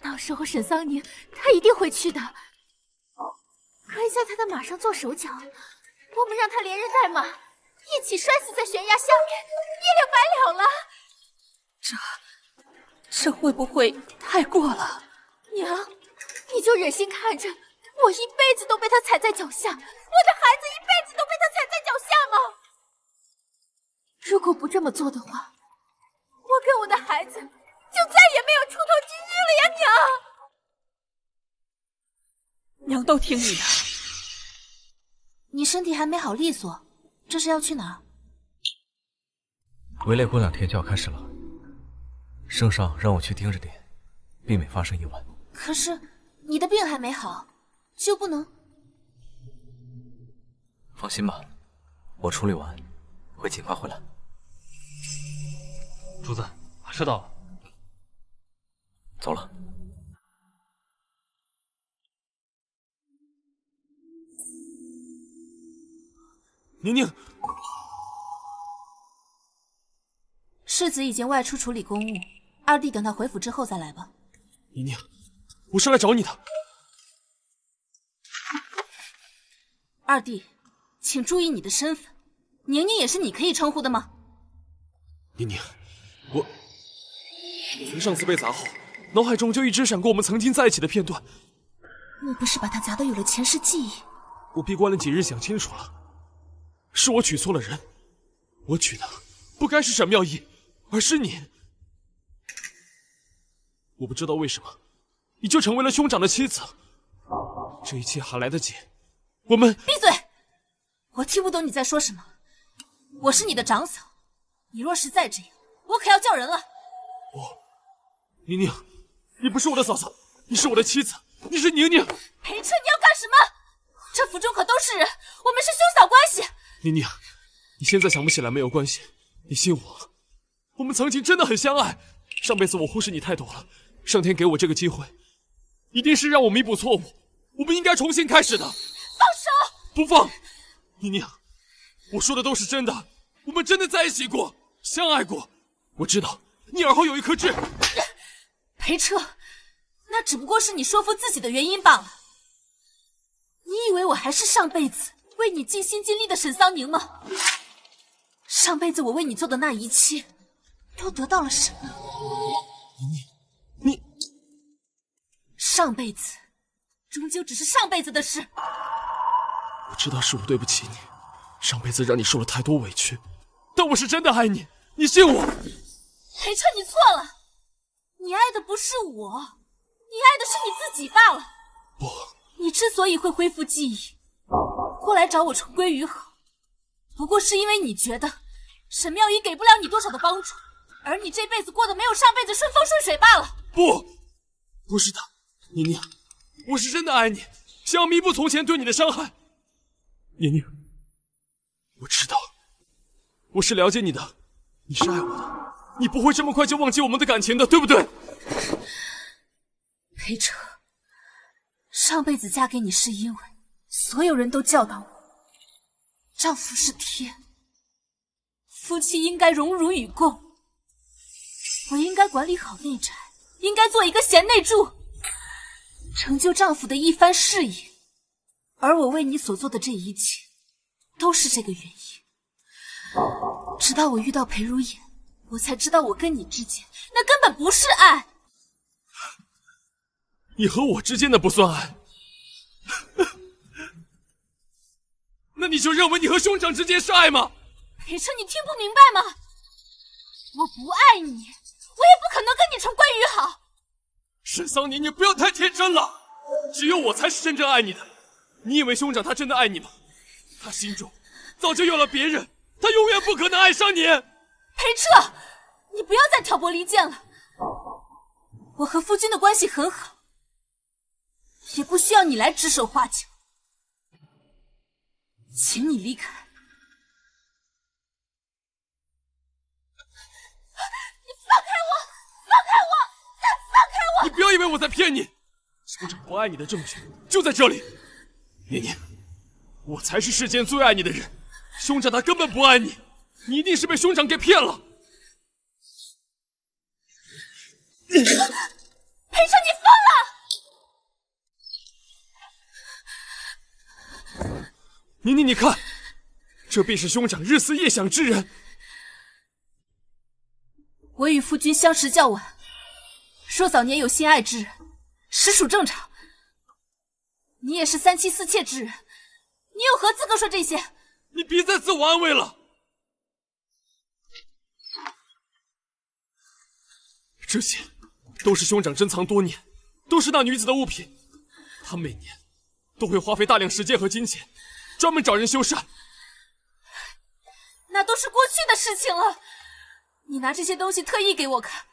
到时候沈桑宁他一定会去的，可以在他的马上做手脚，我们让他连人带马一起摔死在悬崖下面，一了百了了。这会不会太过了？娘，你就忍心看着我一辈子都被他踩在脚下，我的孩子一辈子都被他踩在脚下吗？如果不这么做的话，我跟我的孩子就再也没有出头之日了呀！娘都听你的。你身体还没好利索，这是要去哪儿？围猎过2天就要开始了，圣上让我去盯着点，避免发生意外。可是你的病还没好，就不能……放心吧，我处理完会尽快回来。主子，马车到了。走了。宁宁，世子已经外出处理公务，二弟等他回府之后再来吧。宁宁，我是来找你的。二弟，请注意你的身份，宁宁也是你可以称呼的吗？宁宁，我从上次被砸后，脑海中就一直闪过我们曾经在一起的片段。你不是把他砸得有了前世记忆？我闭关了几日，想清楚了，是我娶错了人，我娶的不该是沈妙意，而是你。我不知道为什么，你就成为了兄长的妻子。这一切还来得及，我们闭嘴！我听不懂你在说什么。我是你的长嫂，你若是再这样，我可要叫人了。宁宁，你不是我的嫂嫂，你是我的妻子，你是宁宁。裴彻，你要干什么？这府中可都是人，我们是兄嫂关系。宁宁，你现在想不起来没有关系，你信我，我们曾经真的很相爱。上辈子我忽视你太多了，上天给我这个机会，一定是让我弥补错误。我们应该重新开始的。放手！不放！宁宁，我说的都是真的，我们真的在一起过，相爱过。我知道你耳后有一颗痣。裴彻，那只不过是你说服自己的原因罢了。你以为我还是上辈子为你尽心尽力的沈桑宁吗？上辈子我为你做的那一切，都得到了什么？你上辈子终究只是上辈子的事。我知道是我对不起你，上辈子让你受了太多委屈，但我是真的爱你，你信我。裴彻，你错了，你爱的不是我，你爱的是你自己罢了。不，你之所以会恢复记忆，过来找我重归于好，不过是因为你觉得沈妙仪给不了你多少的帮助，而你这辈子过得没有上辈子顺风顺水罢了。不是的，宁宁，我是真的爱你，想要弥补从前对你的伤害。宁宁，我知道，我是了解你的，你是爱我的，你不会这么快就忘记我们的感情的，对不对？裴彻，上辈子嫁给你是因为所有人都教导我，丈夫是天，夫妻应该荣辱与共。我应该管理好内宅，应该做一个贤内助，成就丈夫的一番事业。而我为你所做的这一切，都是这个原因。直到我遇到裴如烟，我才知道我跟你之间那根本不是爱。你和我之间的不算爱，那你就认为你和兄长之间是爱吗？裴彻，你听不明白吗？我不爱你，我也不可能跟你重归于好。沈桑宁，你不要太天真了，只有我才是真正爱你的。你以为兄长他真的爱你吗？他心中早就有了别人，他永远不可能爱上你。裴彻，你不要再挑拨离间了。我和夫君的关系很好，也不需要你来指手画脚。请你离开。你放开我！放开我！放开我！你不要以为我在骗你，兄长不爱你的证据就在这里。宁宁，我才是世间最爱你的人，兄长他根本不爱你，你一定是被兄长给骗了。裴彻，你疯了！宁宁，你看，这便是兄长日思夜想之人。我与夫君相识较晚，若早年有心爱之人，实属正常。你也是三妻四妾之人，你有何资格说这些？你别再自我安慰了。这些都是兄长珍藏多年，都是那女子的物品。他每年都会花费大量时间和金钱，专门找人修缮。那都是过去的事情了。你拿这些东西特意给我看，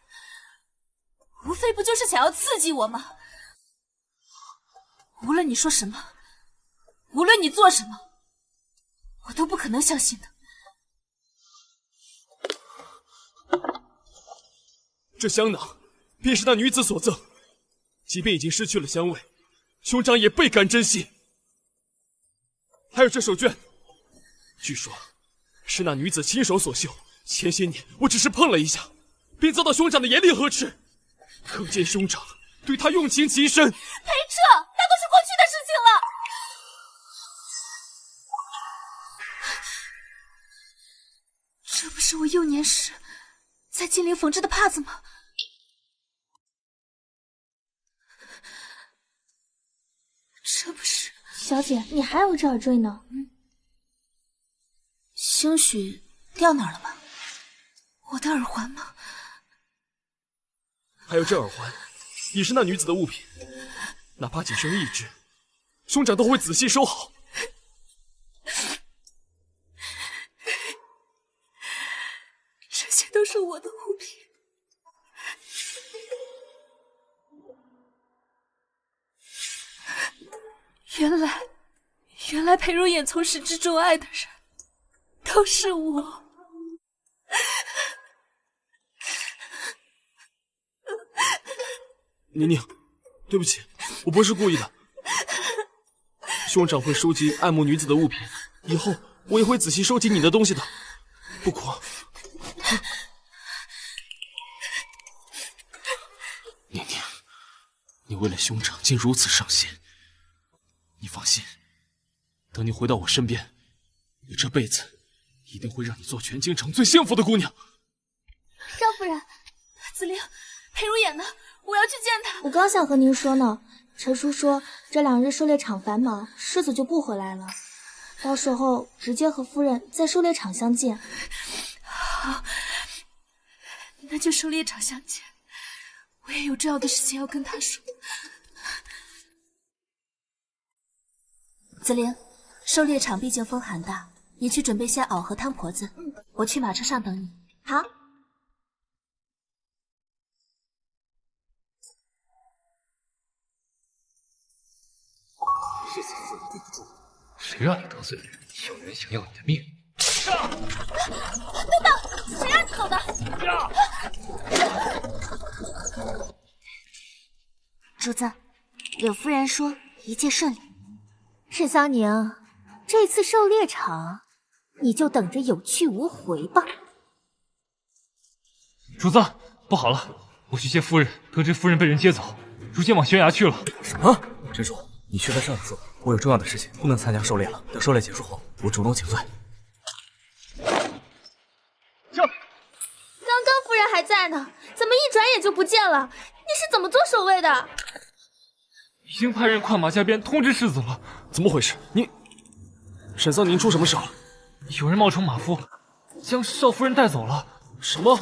无非不就是想要刺激我吗？无论你说什么，无论你做什么，我都不可能相信的。这香囊便是那女子所赠，即便已经失去了香味，兄长也倍感珍惜。还有这手绢，据说是那女子亲手所绣，前些年我只是碰了一下，便遭到兄长的严厉呵斥，可见兄长对她用情极深。裴彻，那都是过去的事情了。这不是我幼年时在金陵缝制的帕子吗？这不是……小姐，你还有这耳坠呢？兴许掉哪儿了吧？我的耳环吗？还有这耳环，也是那女子的物品，哪怕仅剩一只，兄长都会仔细收好。这些都是我的物品。原来裴如眼从始至终爱的人都是我。宁宁，对不起，我不是故意的。兄长会收集爱慕女子的物品，以后我也会仔细收集你的东西的。不哭。宁宁，你为了兄长竟如此上心，你放心，等你回到我身边，我这辈子一定会让你做全京城最幸福的姑娘。少夫人，子陵，裴如眼呢？我要去见他。我刚想和您说呢，陈叔说这2日狩猎场繁忙，世子就不回来了，到时候直接和夫人在狩猎场相见。好，那就狩猎场相见。我也有重要的事情要跟他说。子陵，狩猎场毕竟风寒大，你去准备些袄和汤婆子，我去马车上等你。好。世子夫人对不住，谁让你得罪了人？有人想要你的命！等等，谁让你走的？主子，柳夫人说一切顺利。沈桑宁，这次狩猎场你就等着有去无回吧。主子，不好了，我去接夫人，得知夫人被人接走，如今往悬崖去了。什么？珍珠，你去跟少爷说，我有重要的事情，不能参加狩猎了。等狩猎结束后，我主动请罪。刚刚夫人还在呢，怎么一转眼就不见了？你是怎么做守卫的？已经派人快马加鞭通知世子了。怎么回事？你沈桑宁出什么事了？有人冒充马夫，将少夫人带走了。什么？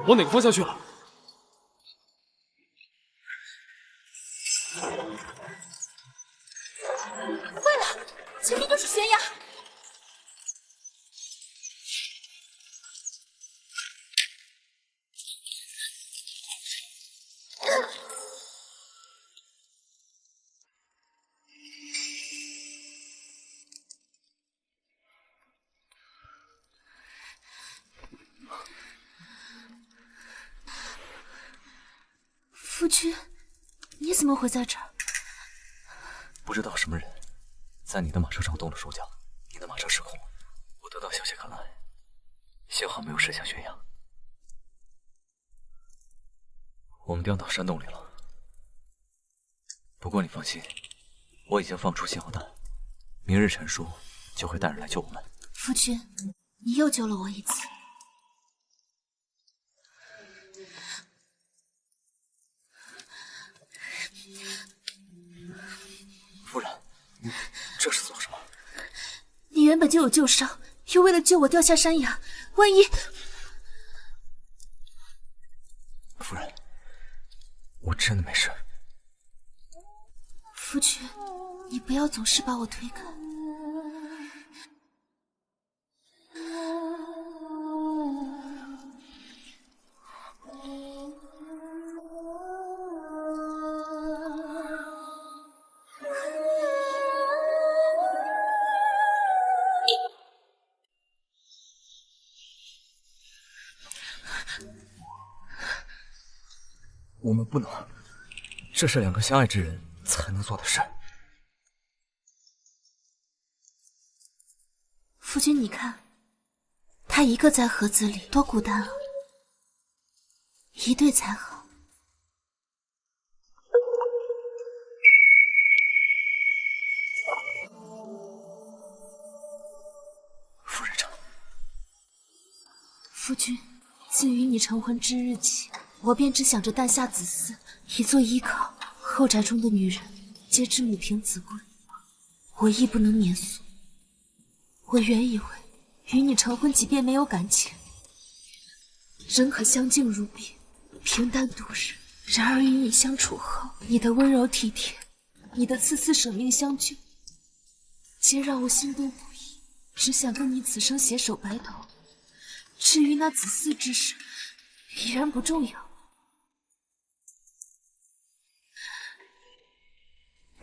往哪个方向去了？坏了，前面就是悬崖。夫君，你怎么会在这儿？不知道什么人在你的马车上动了手脚，你的马车失控了。我得到消息看来，幸好没有驶向悬崖。我们掉到山洞里了。不过你放心，我已经放出信号弹，明日陈叔就会带人来救我们。夫君，你又救了我一次。夫人，你这是做什么？你原本就有旧伤，又为了救我掉下山崖，万一……夫人，我真的没事。夫君，你不要总是把我推开。我们不能，这是2个相爱之人才能做的事。夫君，你看，他一个在盒子里，多孤单啊！一对才好。夫人这，夫君，自与你成婚之日起，我便只想着诞下子嗣，以作依靠。后宅中的女人皆知母凭子贵，我亦不能免俗。我原以为与你成婚，即便没有感情，仍可相敬如宾，平淡度日。然而与你相处后，你的温柔体贴，你的次次舍命相救，皆让我心动不已，只想跟你此生携手白头。至于那子嗣之事，已然不重要。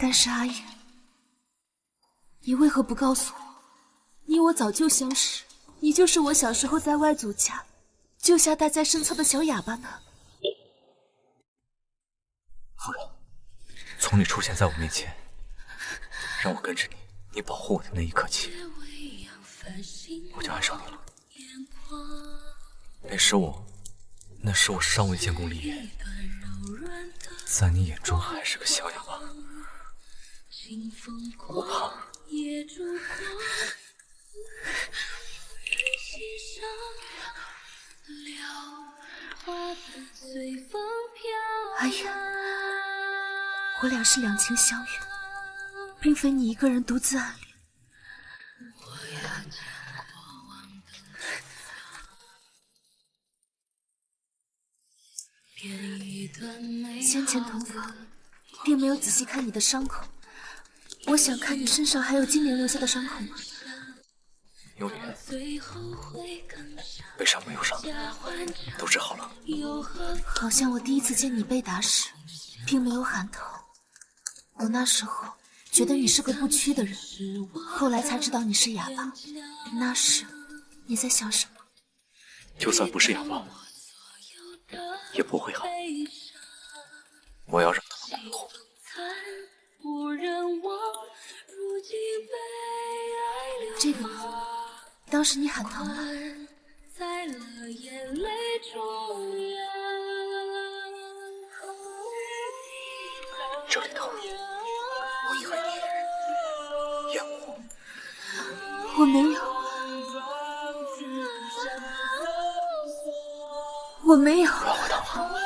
但是阿言，你为何不告诉我，你我早就相识，你就是我小时候在外祖家救下带在身侧的小哑巴呢？夫人，从你出现在我面前，让我跟着你，你保护我的那一刻起，我就爱上你了。那时我尚未建功立业，在你眼中还是个小哑巴，我怕。哎呀，我俩是两情相悦，并非你一个人独自暗恋。先前同房，并没有仔细看你的伤口，我想看你身上还有精灵留下的伤口吗？有你，背上没有伤，都治好了。好像我第一次见你被打时，并没有喊疼。我那时候觉得你是个不屈的人，后来才知道你是哑巴。那时你在想什么？就算不是哑巴，也不会好。我要让他们痛。这个呢？当时你喊疼了。这里疼，我以为你厌恶。我没有，我没有。不要回头了。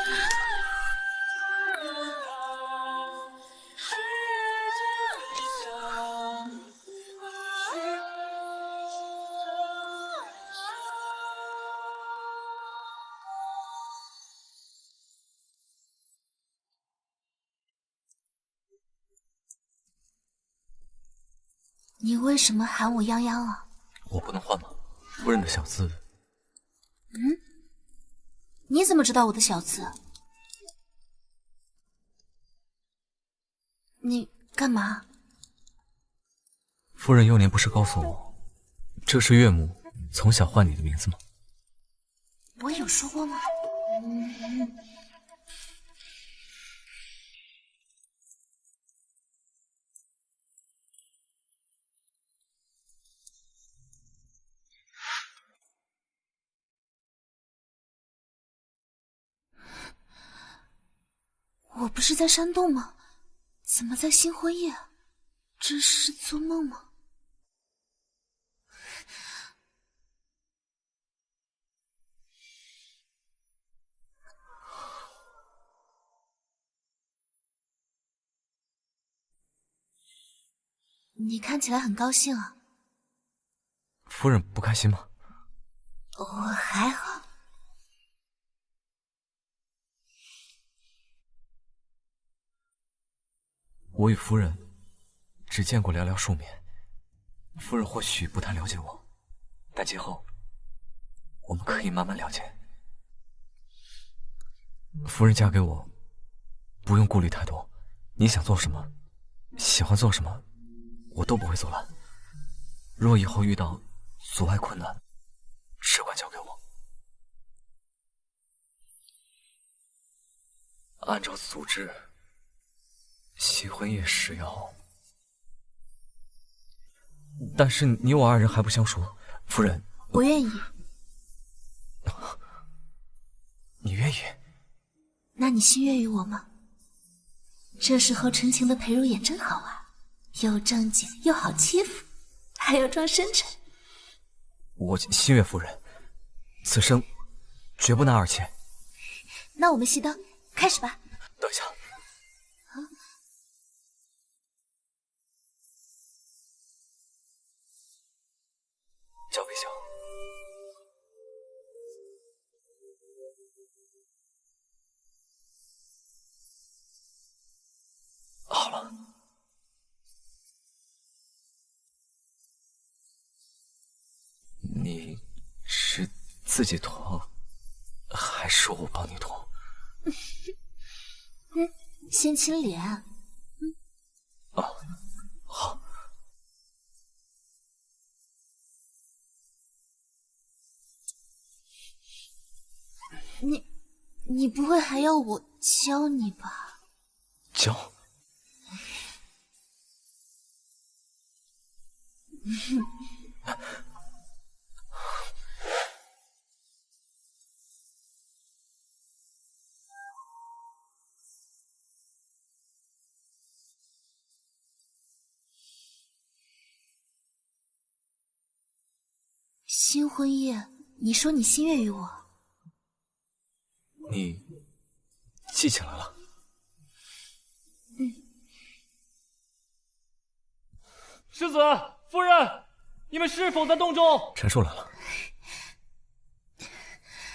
你为什么喊我泱泱啊？我不能换吗？夫人的小字。你怎么知道我的小字？你干嘛？夫人幼年不是告诉我，这是岳母从小唤你的名字吗？我有说过吗？我不是在山洞吗？怎么在新婚夜？这是做梦吗？你看起来很高兴啊。夫人不开心吗？我还好。我与夫人只见过寥寥数面，夫人或许不太了解我，但今后我们可以慢慢了解。夫人嫁给我，不用顾虑太多，你想做什么，喜欢做什么，我都不会阻拦。若以后遇到阻碍困难，只管交给我。按照俗制，新婚夜时要，但是你我二人还不相熟，夫人。我愿意。你愿意？那你心悦于我吗？这时候纯情的裴如也真好玩，又正经又好欺负，还要装深沉。我心悦夫人，此生绝不拿二千。那我们熄灯，开始吧。等一下。交给小。好了。你是自己脱，还是我帮你脱？先亲脸。哦，好。你不会还要我教你吧？教？新婚夜，你说你心悦于我，你记起来了？世子、夫人，你们是否在洞中？陈叔来了，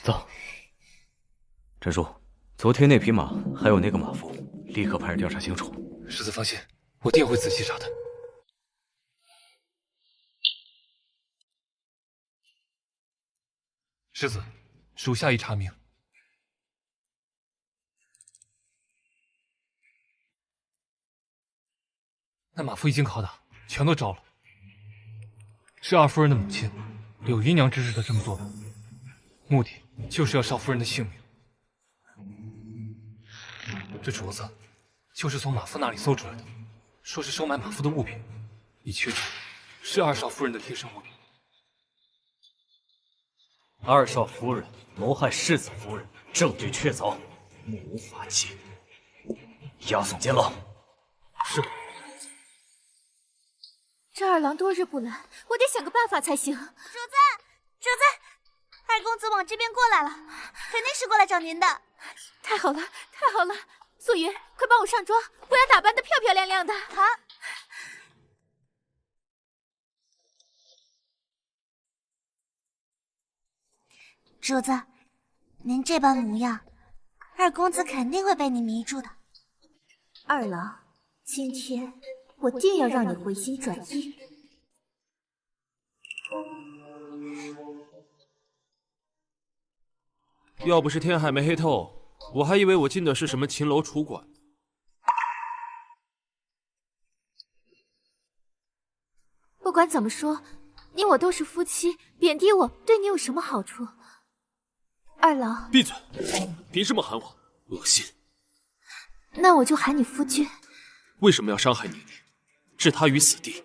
走。陈叔，昨天那匹马还有那个马夫，立刻派人调查清楚。世子放心，我定会仔细查的。世子，属下已查明，那马夫一经拷打，全都招了。是二夫人的母亲柳姨娘指使他这么做的，目的就是要少夫人的性命。这镯子就是从马夫那里搜出来的，说是收买马夫的物品，已确诊是二少夫人的贴身物品。二少夫人谋害世子夫人，证据确凿，目无法纪，押送监牢。是。这二郎多日不来，我得想个办法才行。主子，二公子往这边过来了，肯定是过来找您的。太好了，太好了！素云，快帮我上妆，我要打扮得漂漂亮亮的。好。主子，您这般模样，二公子肯定会被你迷住的。二郎，今天我定要让你回心转意。要不是天还没黑透，我还以为我进的是什么秦楼楚馆。不管怎么说，你我都是夫妻，贬低我对你有什么好处？二郎，闭嘴！凭什么喊我？恶心！那我就喊你夫君。为什么要伤害宁宁，置她于死地？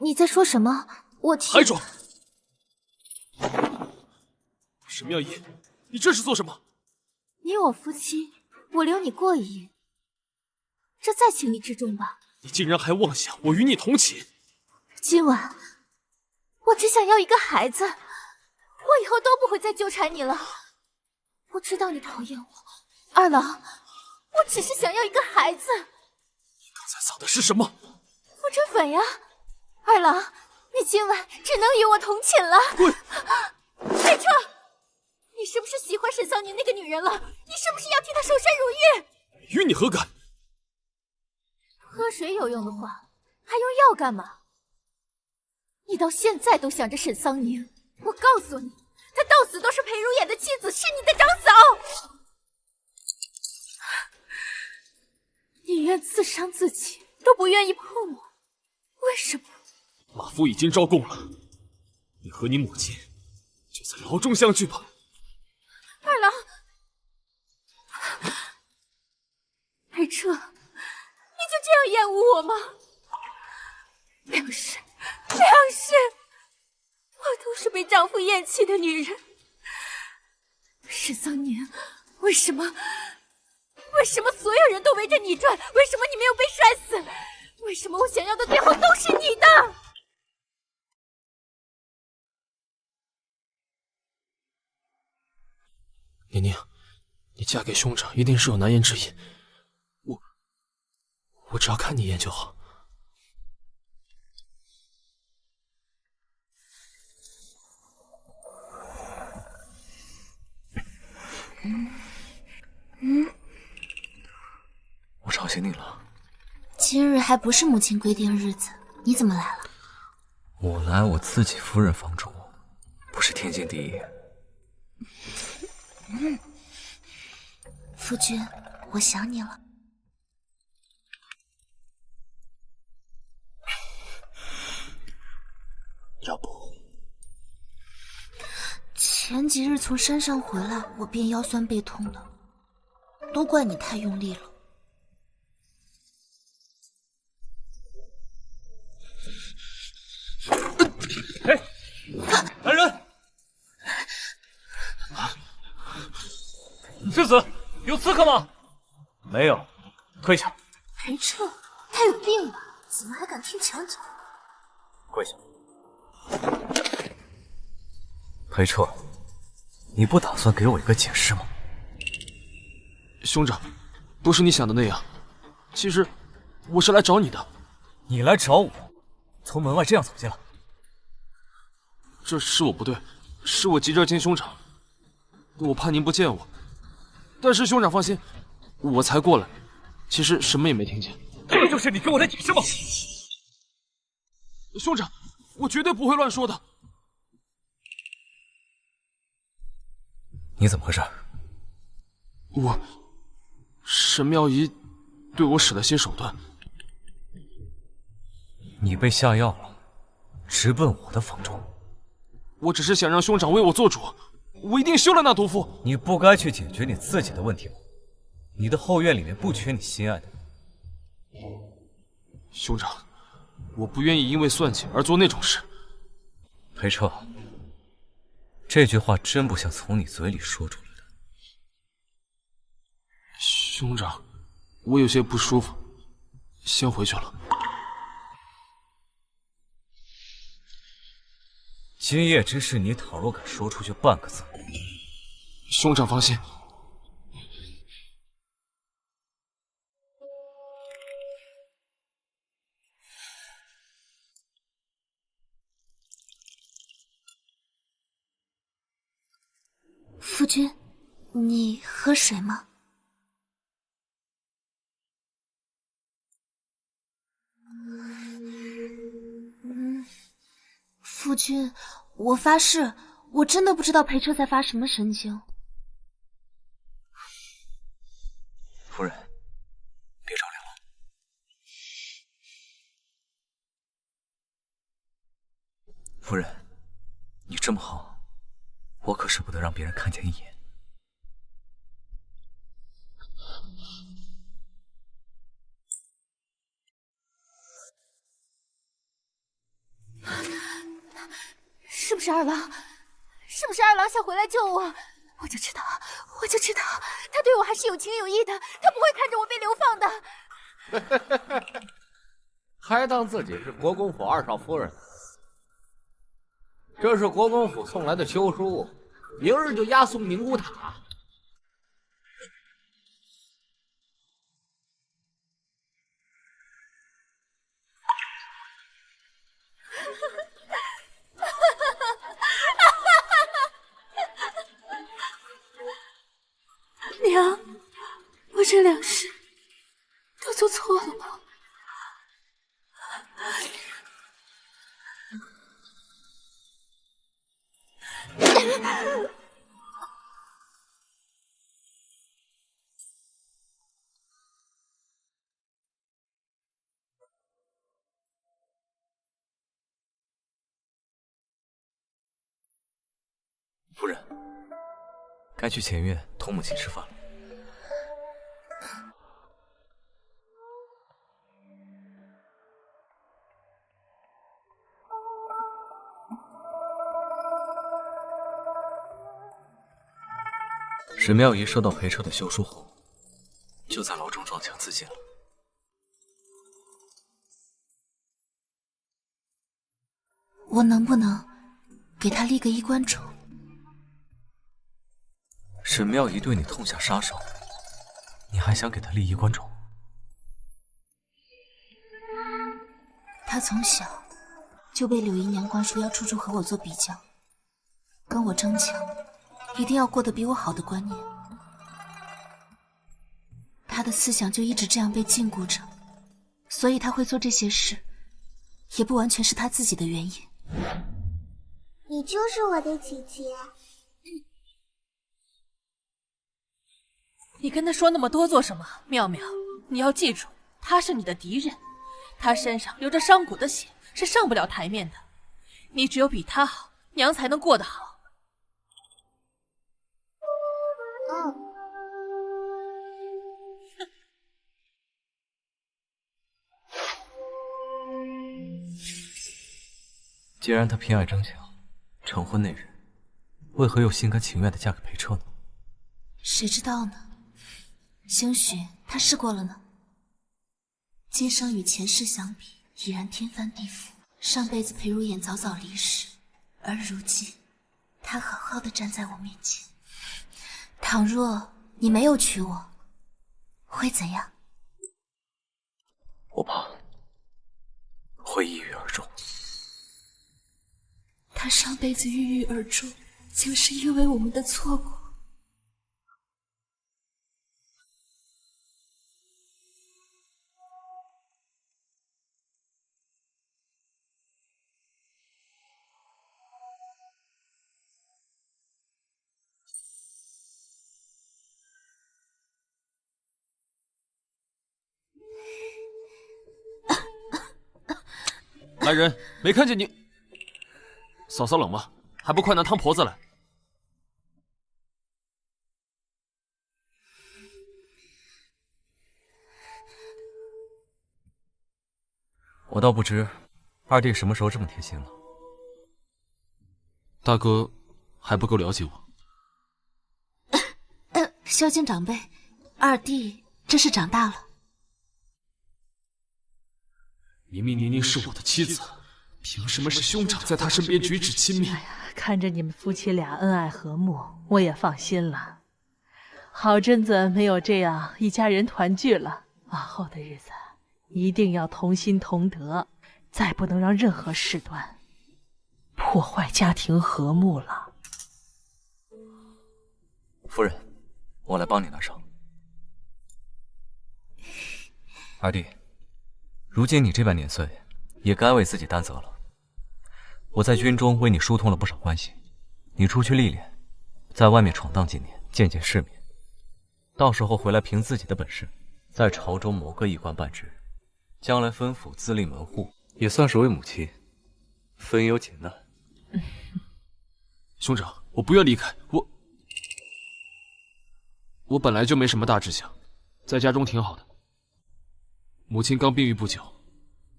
你在说什么？我听。还说！沈妙仪，你这是做什么？你我夫妻，我留你过一夜，这在情理之中吧？你竟然还妄想我与你同寝！今晚，我只想要一个孩子，我以后都不会再纠缠你了。我知道你讨厌我，二郎，我只是想要一个孩子。你刚才撒的是什么？覆尘粉呀！二郎，你今晚只能与我同寝了。滚！海彻，你是不是喜欢沈桑宁那个女人了？你是不是要替她守身如玉？与你何干？喝水有用的话，还用药干嘛？你到现在都想着沈桑宁，我告诉你，她到死都是裴如眼的妻子，是你的长嫂。宁愿自伤自己，都不愿意碰我，为什么？马夫已经招供了，你和你母亲就在牢中相聚吧。二郎，海彻，你就这样厌恶我吗？梁氏，我都是被丈夫厌弃的女人。沈桑宁，为什么所有人都围着你转？为什么你没有被摔死？为什么我想要的最后都是你的？宁宁，你嫁给兄长一定是有难言之隐，我只要看你一眼就好。我吵醒你了。今日还不是母亲规定日子，你怎么来了？我来我自己夫人房住，不是天经地义。夫君，我想你了。要不，前几日从山上回来，我便腰酸背痛的，都怪你太用力了。哎，来人！世子，有刺客吗？没有，跪下。裴彻，他有病吧？怎么还敢听强讲？跪下。裴彻，你不打算给我一个解释吗？兄长，不是你想的那样。其实，我是来找你的。你来找我，从门外这样走进来。这是我不对，是我急着见兄长，我怕您不见我。但是兄长放心，我才过来，其实什么也没听见。这就是你给我的解释吗？兄长，我绝对不会乱说的。你怎么回事？沈妙仪对我使了些手段。你被下药了，直奔我的房中。我只是想让兄长为我做主，我一定休了那毒妇。你不该去解决你自己的问题吗？你的后院里面不缺你心爱的。兄长，我不愿意因为算计而做那种事。裴彻，这句话真不像从你嘴里说出来的。兄长，我有些不舒服，先回去了。今夜之事，你倘若敢说出去半个字，兄长放心。夫君，你喝水吗？夫君，我发誓，我真的不知道裴彻在发什么神经。夫人，别着凉了。夫人，你这么好，我可舍不得让别人看见一眼。是不是二郎？是不是二郎想回来救我？我就知道，他对我还是有情有义的，他不会看着我被流放的。还当自己是国公府二少夫人？这是国公府送来的休书，明日就押送宁古塔。娘，我这两世都做错了吗？夫人，该去前院同母亲吃饭了。沈妙仪收到裴彻的休书后，就在牢中撞墙自尽了。我能不能给他立个衣冠冢？沈妙仪对你痛下杀手，你还想给她利益关注？她从小就被柳姨娘灌输要处处和我做比较，跟我争强，一定要过得比我好的观念。她的思想就一直这样被禁锢着，所以她会做这些事，也不完全是她自己的原因。你就是我的姐姐。你跟他说那么多做什么？妙妙，你要记住，他是你的敌人，他身上流着商贾的血，是上不了台面的。你只有比他好，娘才能过得好。既然他偏爱争强，成婚那日，为何又心甘情愿地嫁给裴彻呢？谁知道呢？兴许他试过了呢。今生与前世相比，已然天翻地覆。上辈子裴如眼早早离世，而如今，他好好的站在我面前。倘若你没有娶我，会怎样？我怕会抑郁而终。他上辈子郁郁而终，就是因为我们的错过。来人，没看见你。嫂嫂冷吗？还不快拿汤婆子来！我倒不知二弟什么时候这么贴心了。大哥还不够了解我。孝敬长辈，二弟这是长大了。明明宁宁是我的妻子，凭什么是兄长在她身边举止亲密？看着你们夫妻俩恩爱和睦，我也放心了。好阵子没有这样一家人团聚了，往后的日子一定要同心同德，再不能让任何事端破坏家庭和睦了。夫人，我来帮你拿上。二弟，如今你这般年岁，也该为自己担责了。我在军中为你疏通了不少关系，你出去历练，在外面闯荡几年，见见世面，到时候回来凭自己的本事，在朝中谋个一官半职，将来分府自立门户，也算是为母亲分忧解难。兄长，我不愿离开，我本来就没什么大志向，在家中挺好的。母亲刚病愈不久，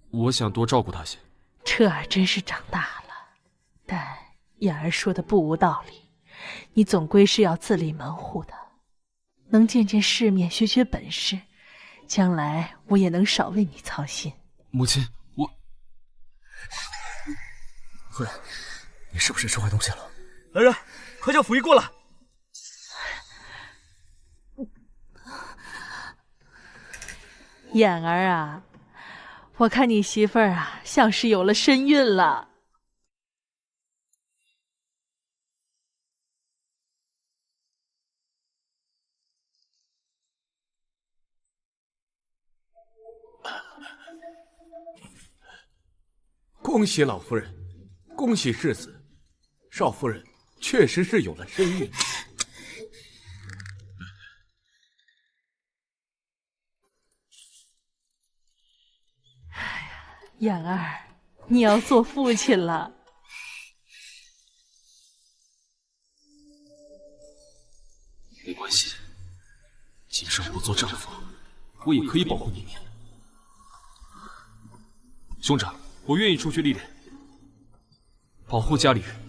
我想多照顾她些。彻儿真是长大了，但燕儿说的不无道理，你总归是要自立门户的，能见见世面，学学本事，将来我也能少为你操心。母亲，夫人，你是不是吃坏东西了？来人，快叫府医过来！燕儿啊，我看你媳妇儿啊，像是有了身孕了。恭喜老夫人，恭喜世子，少夫人确实是有了身孕。燕儿，你要做父亲了。没关系，今生不做丈夫，我也可以保护宁宁。兄长，我愿意出去历练，保护家里人。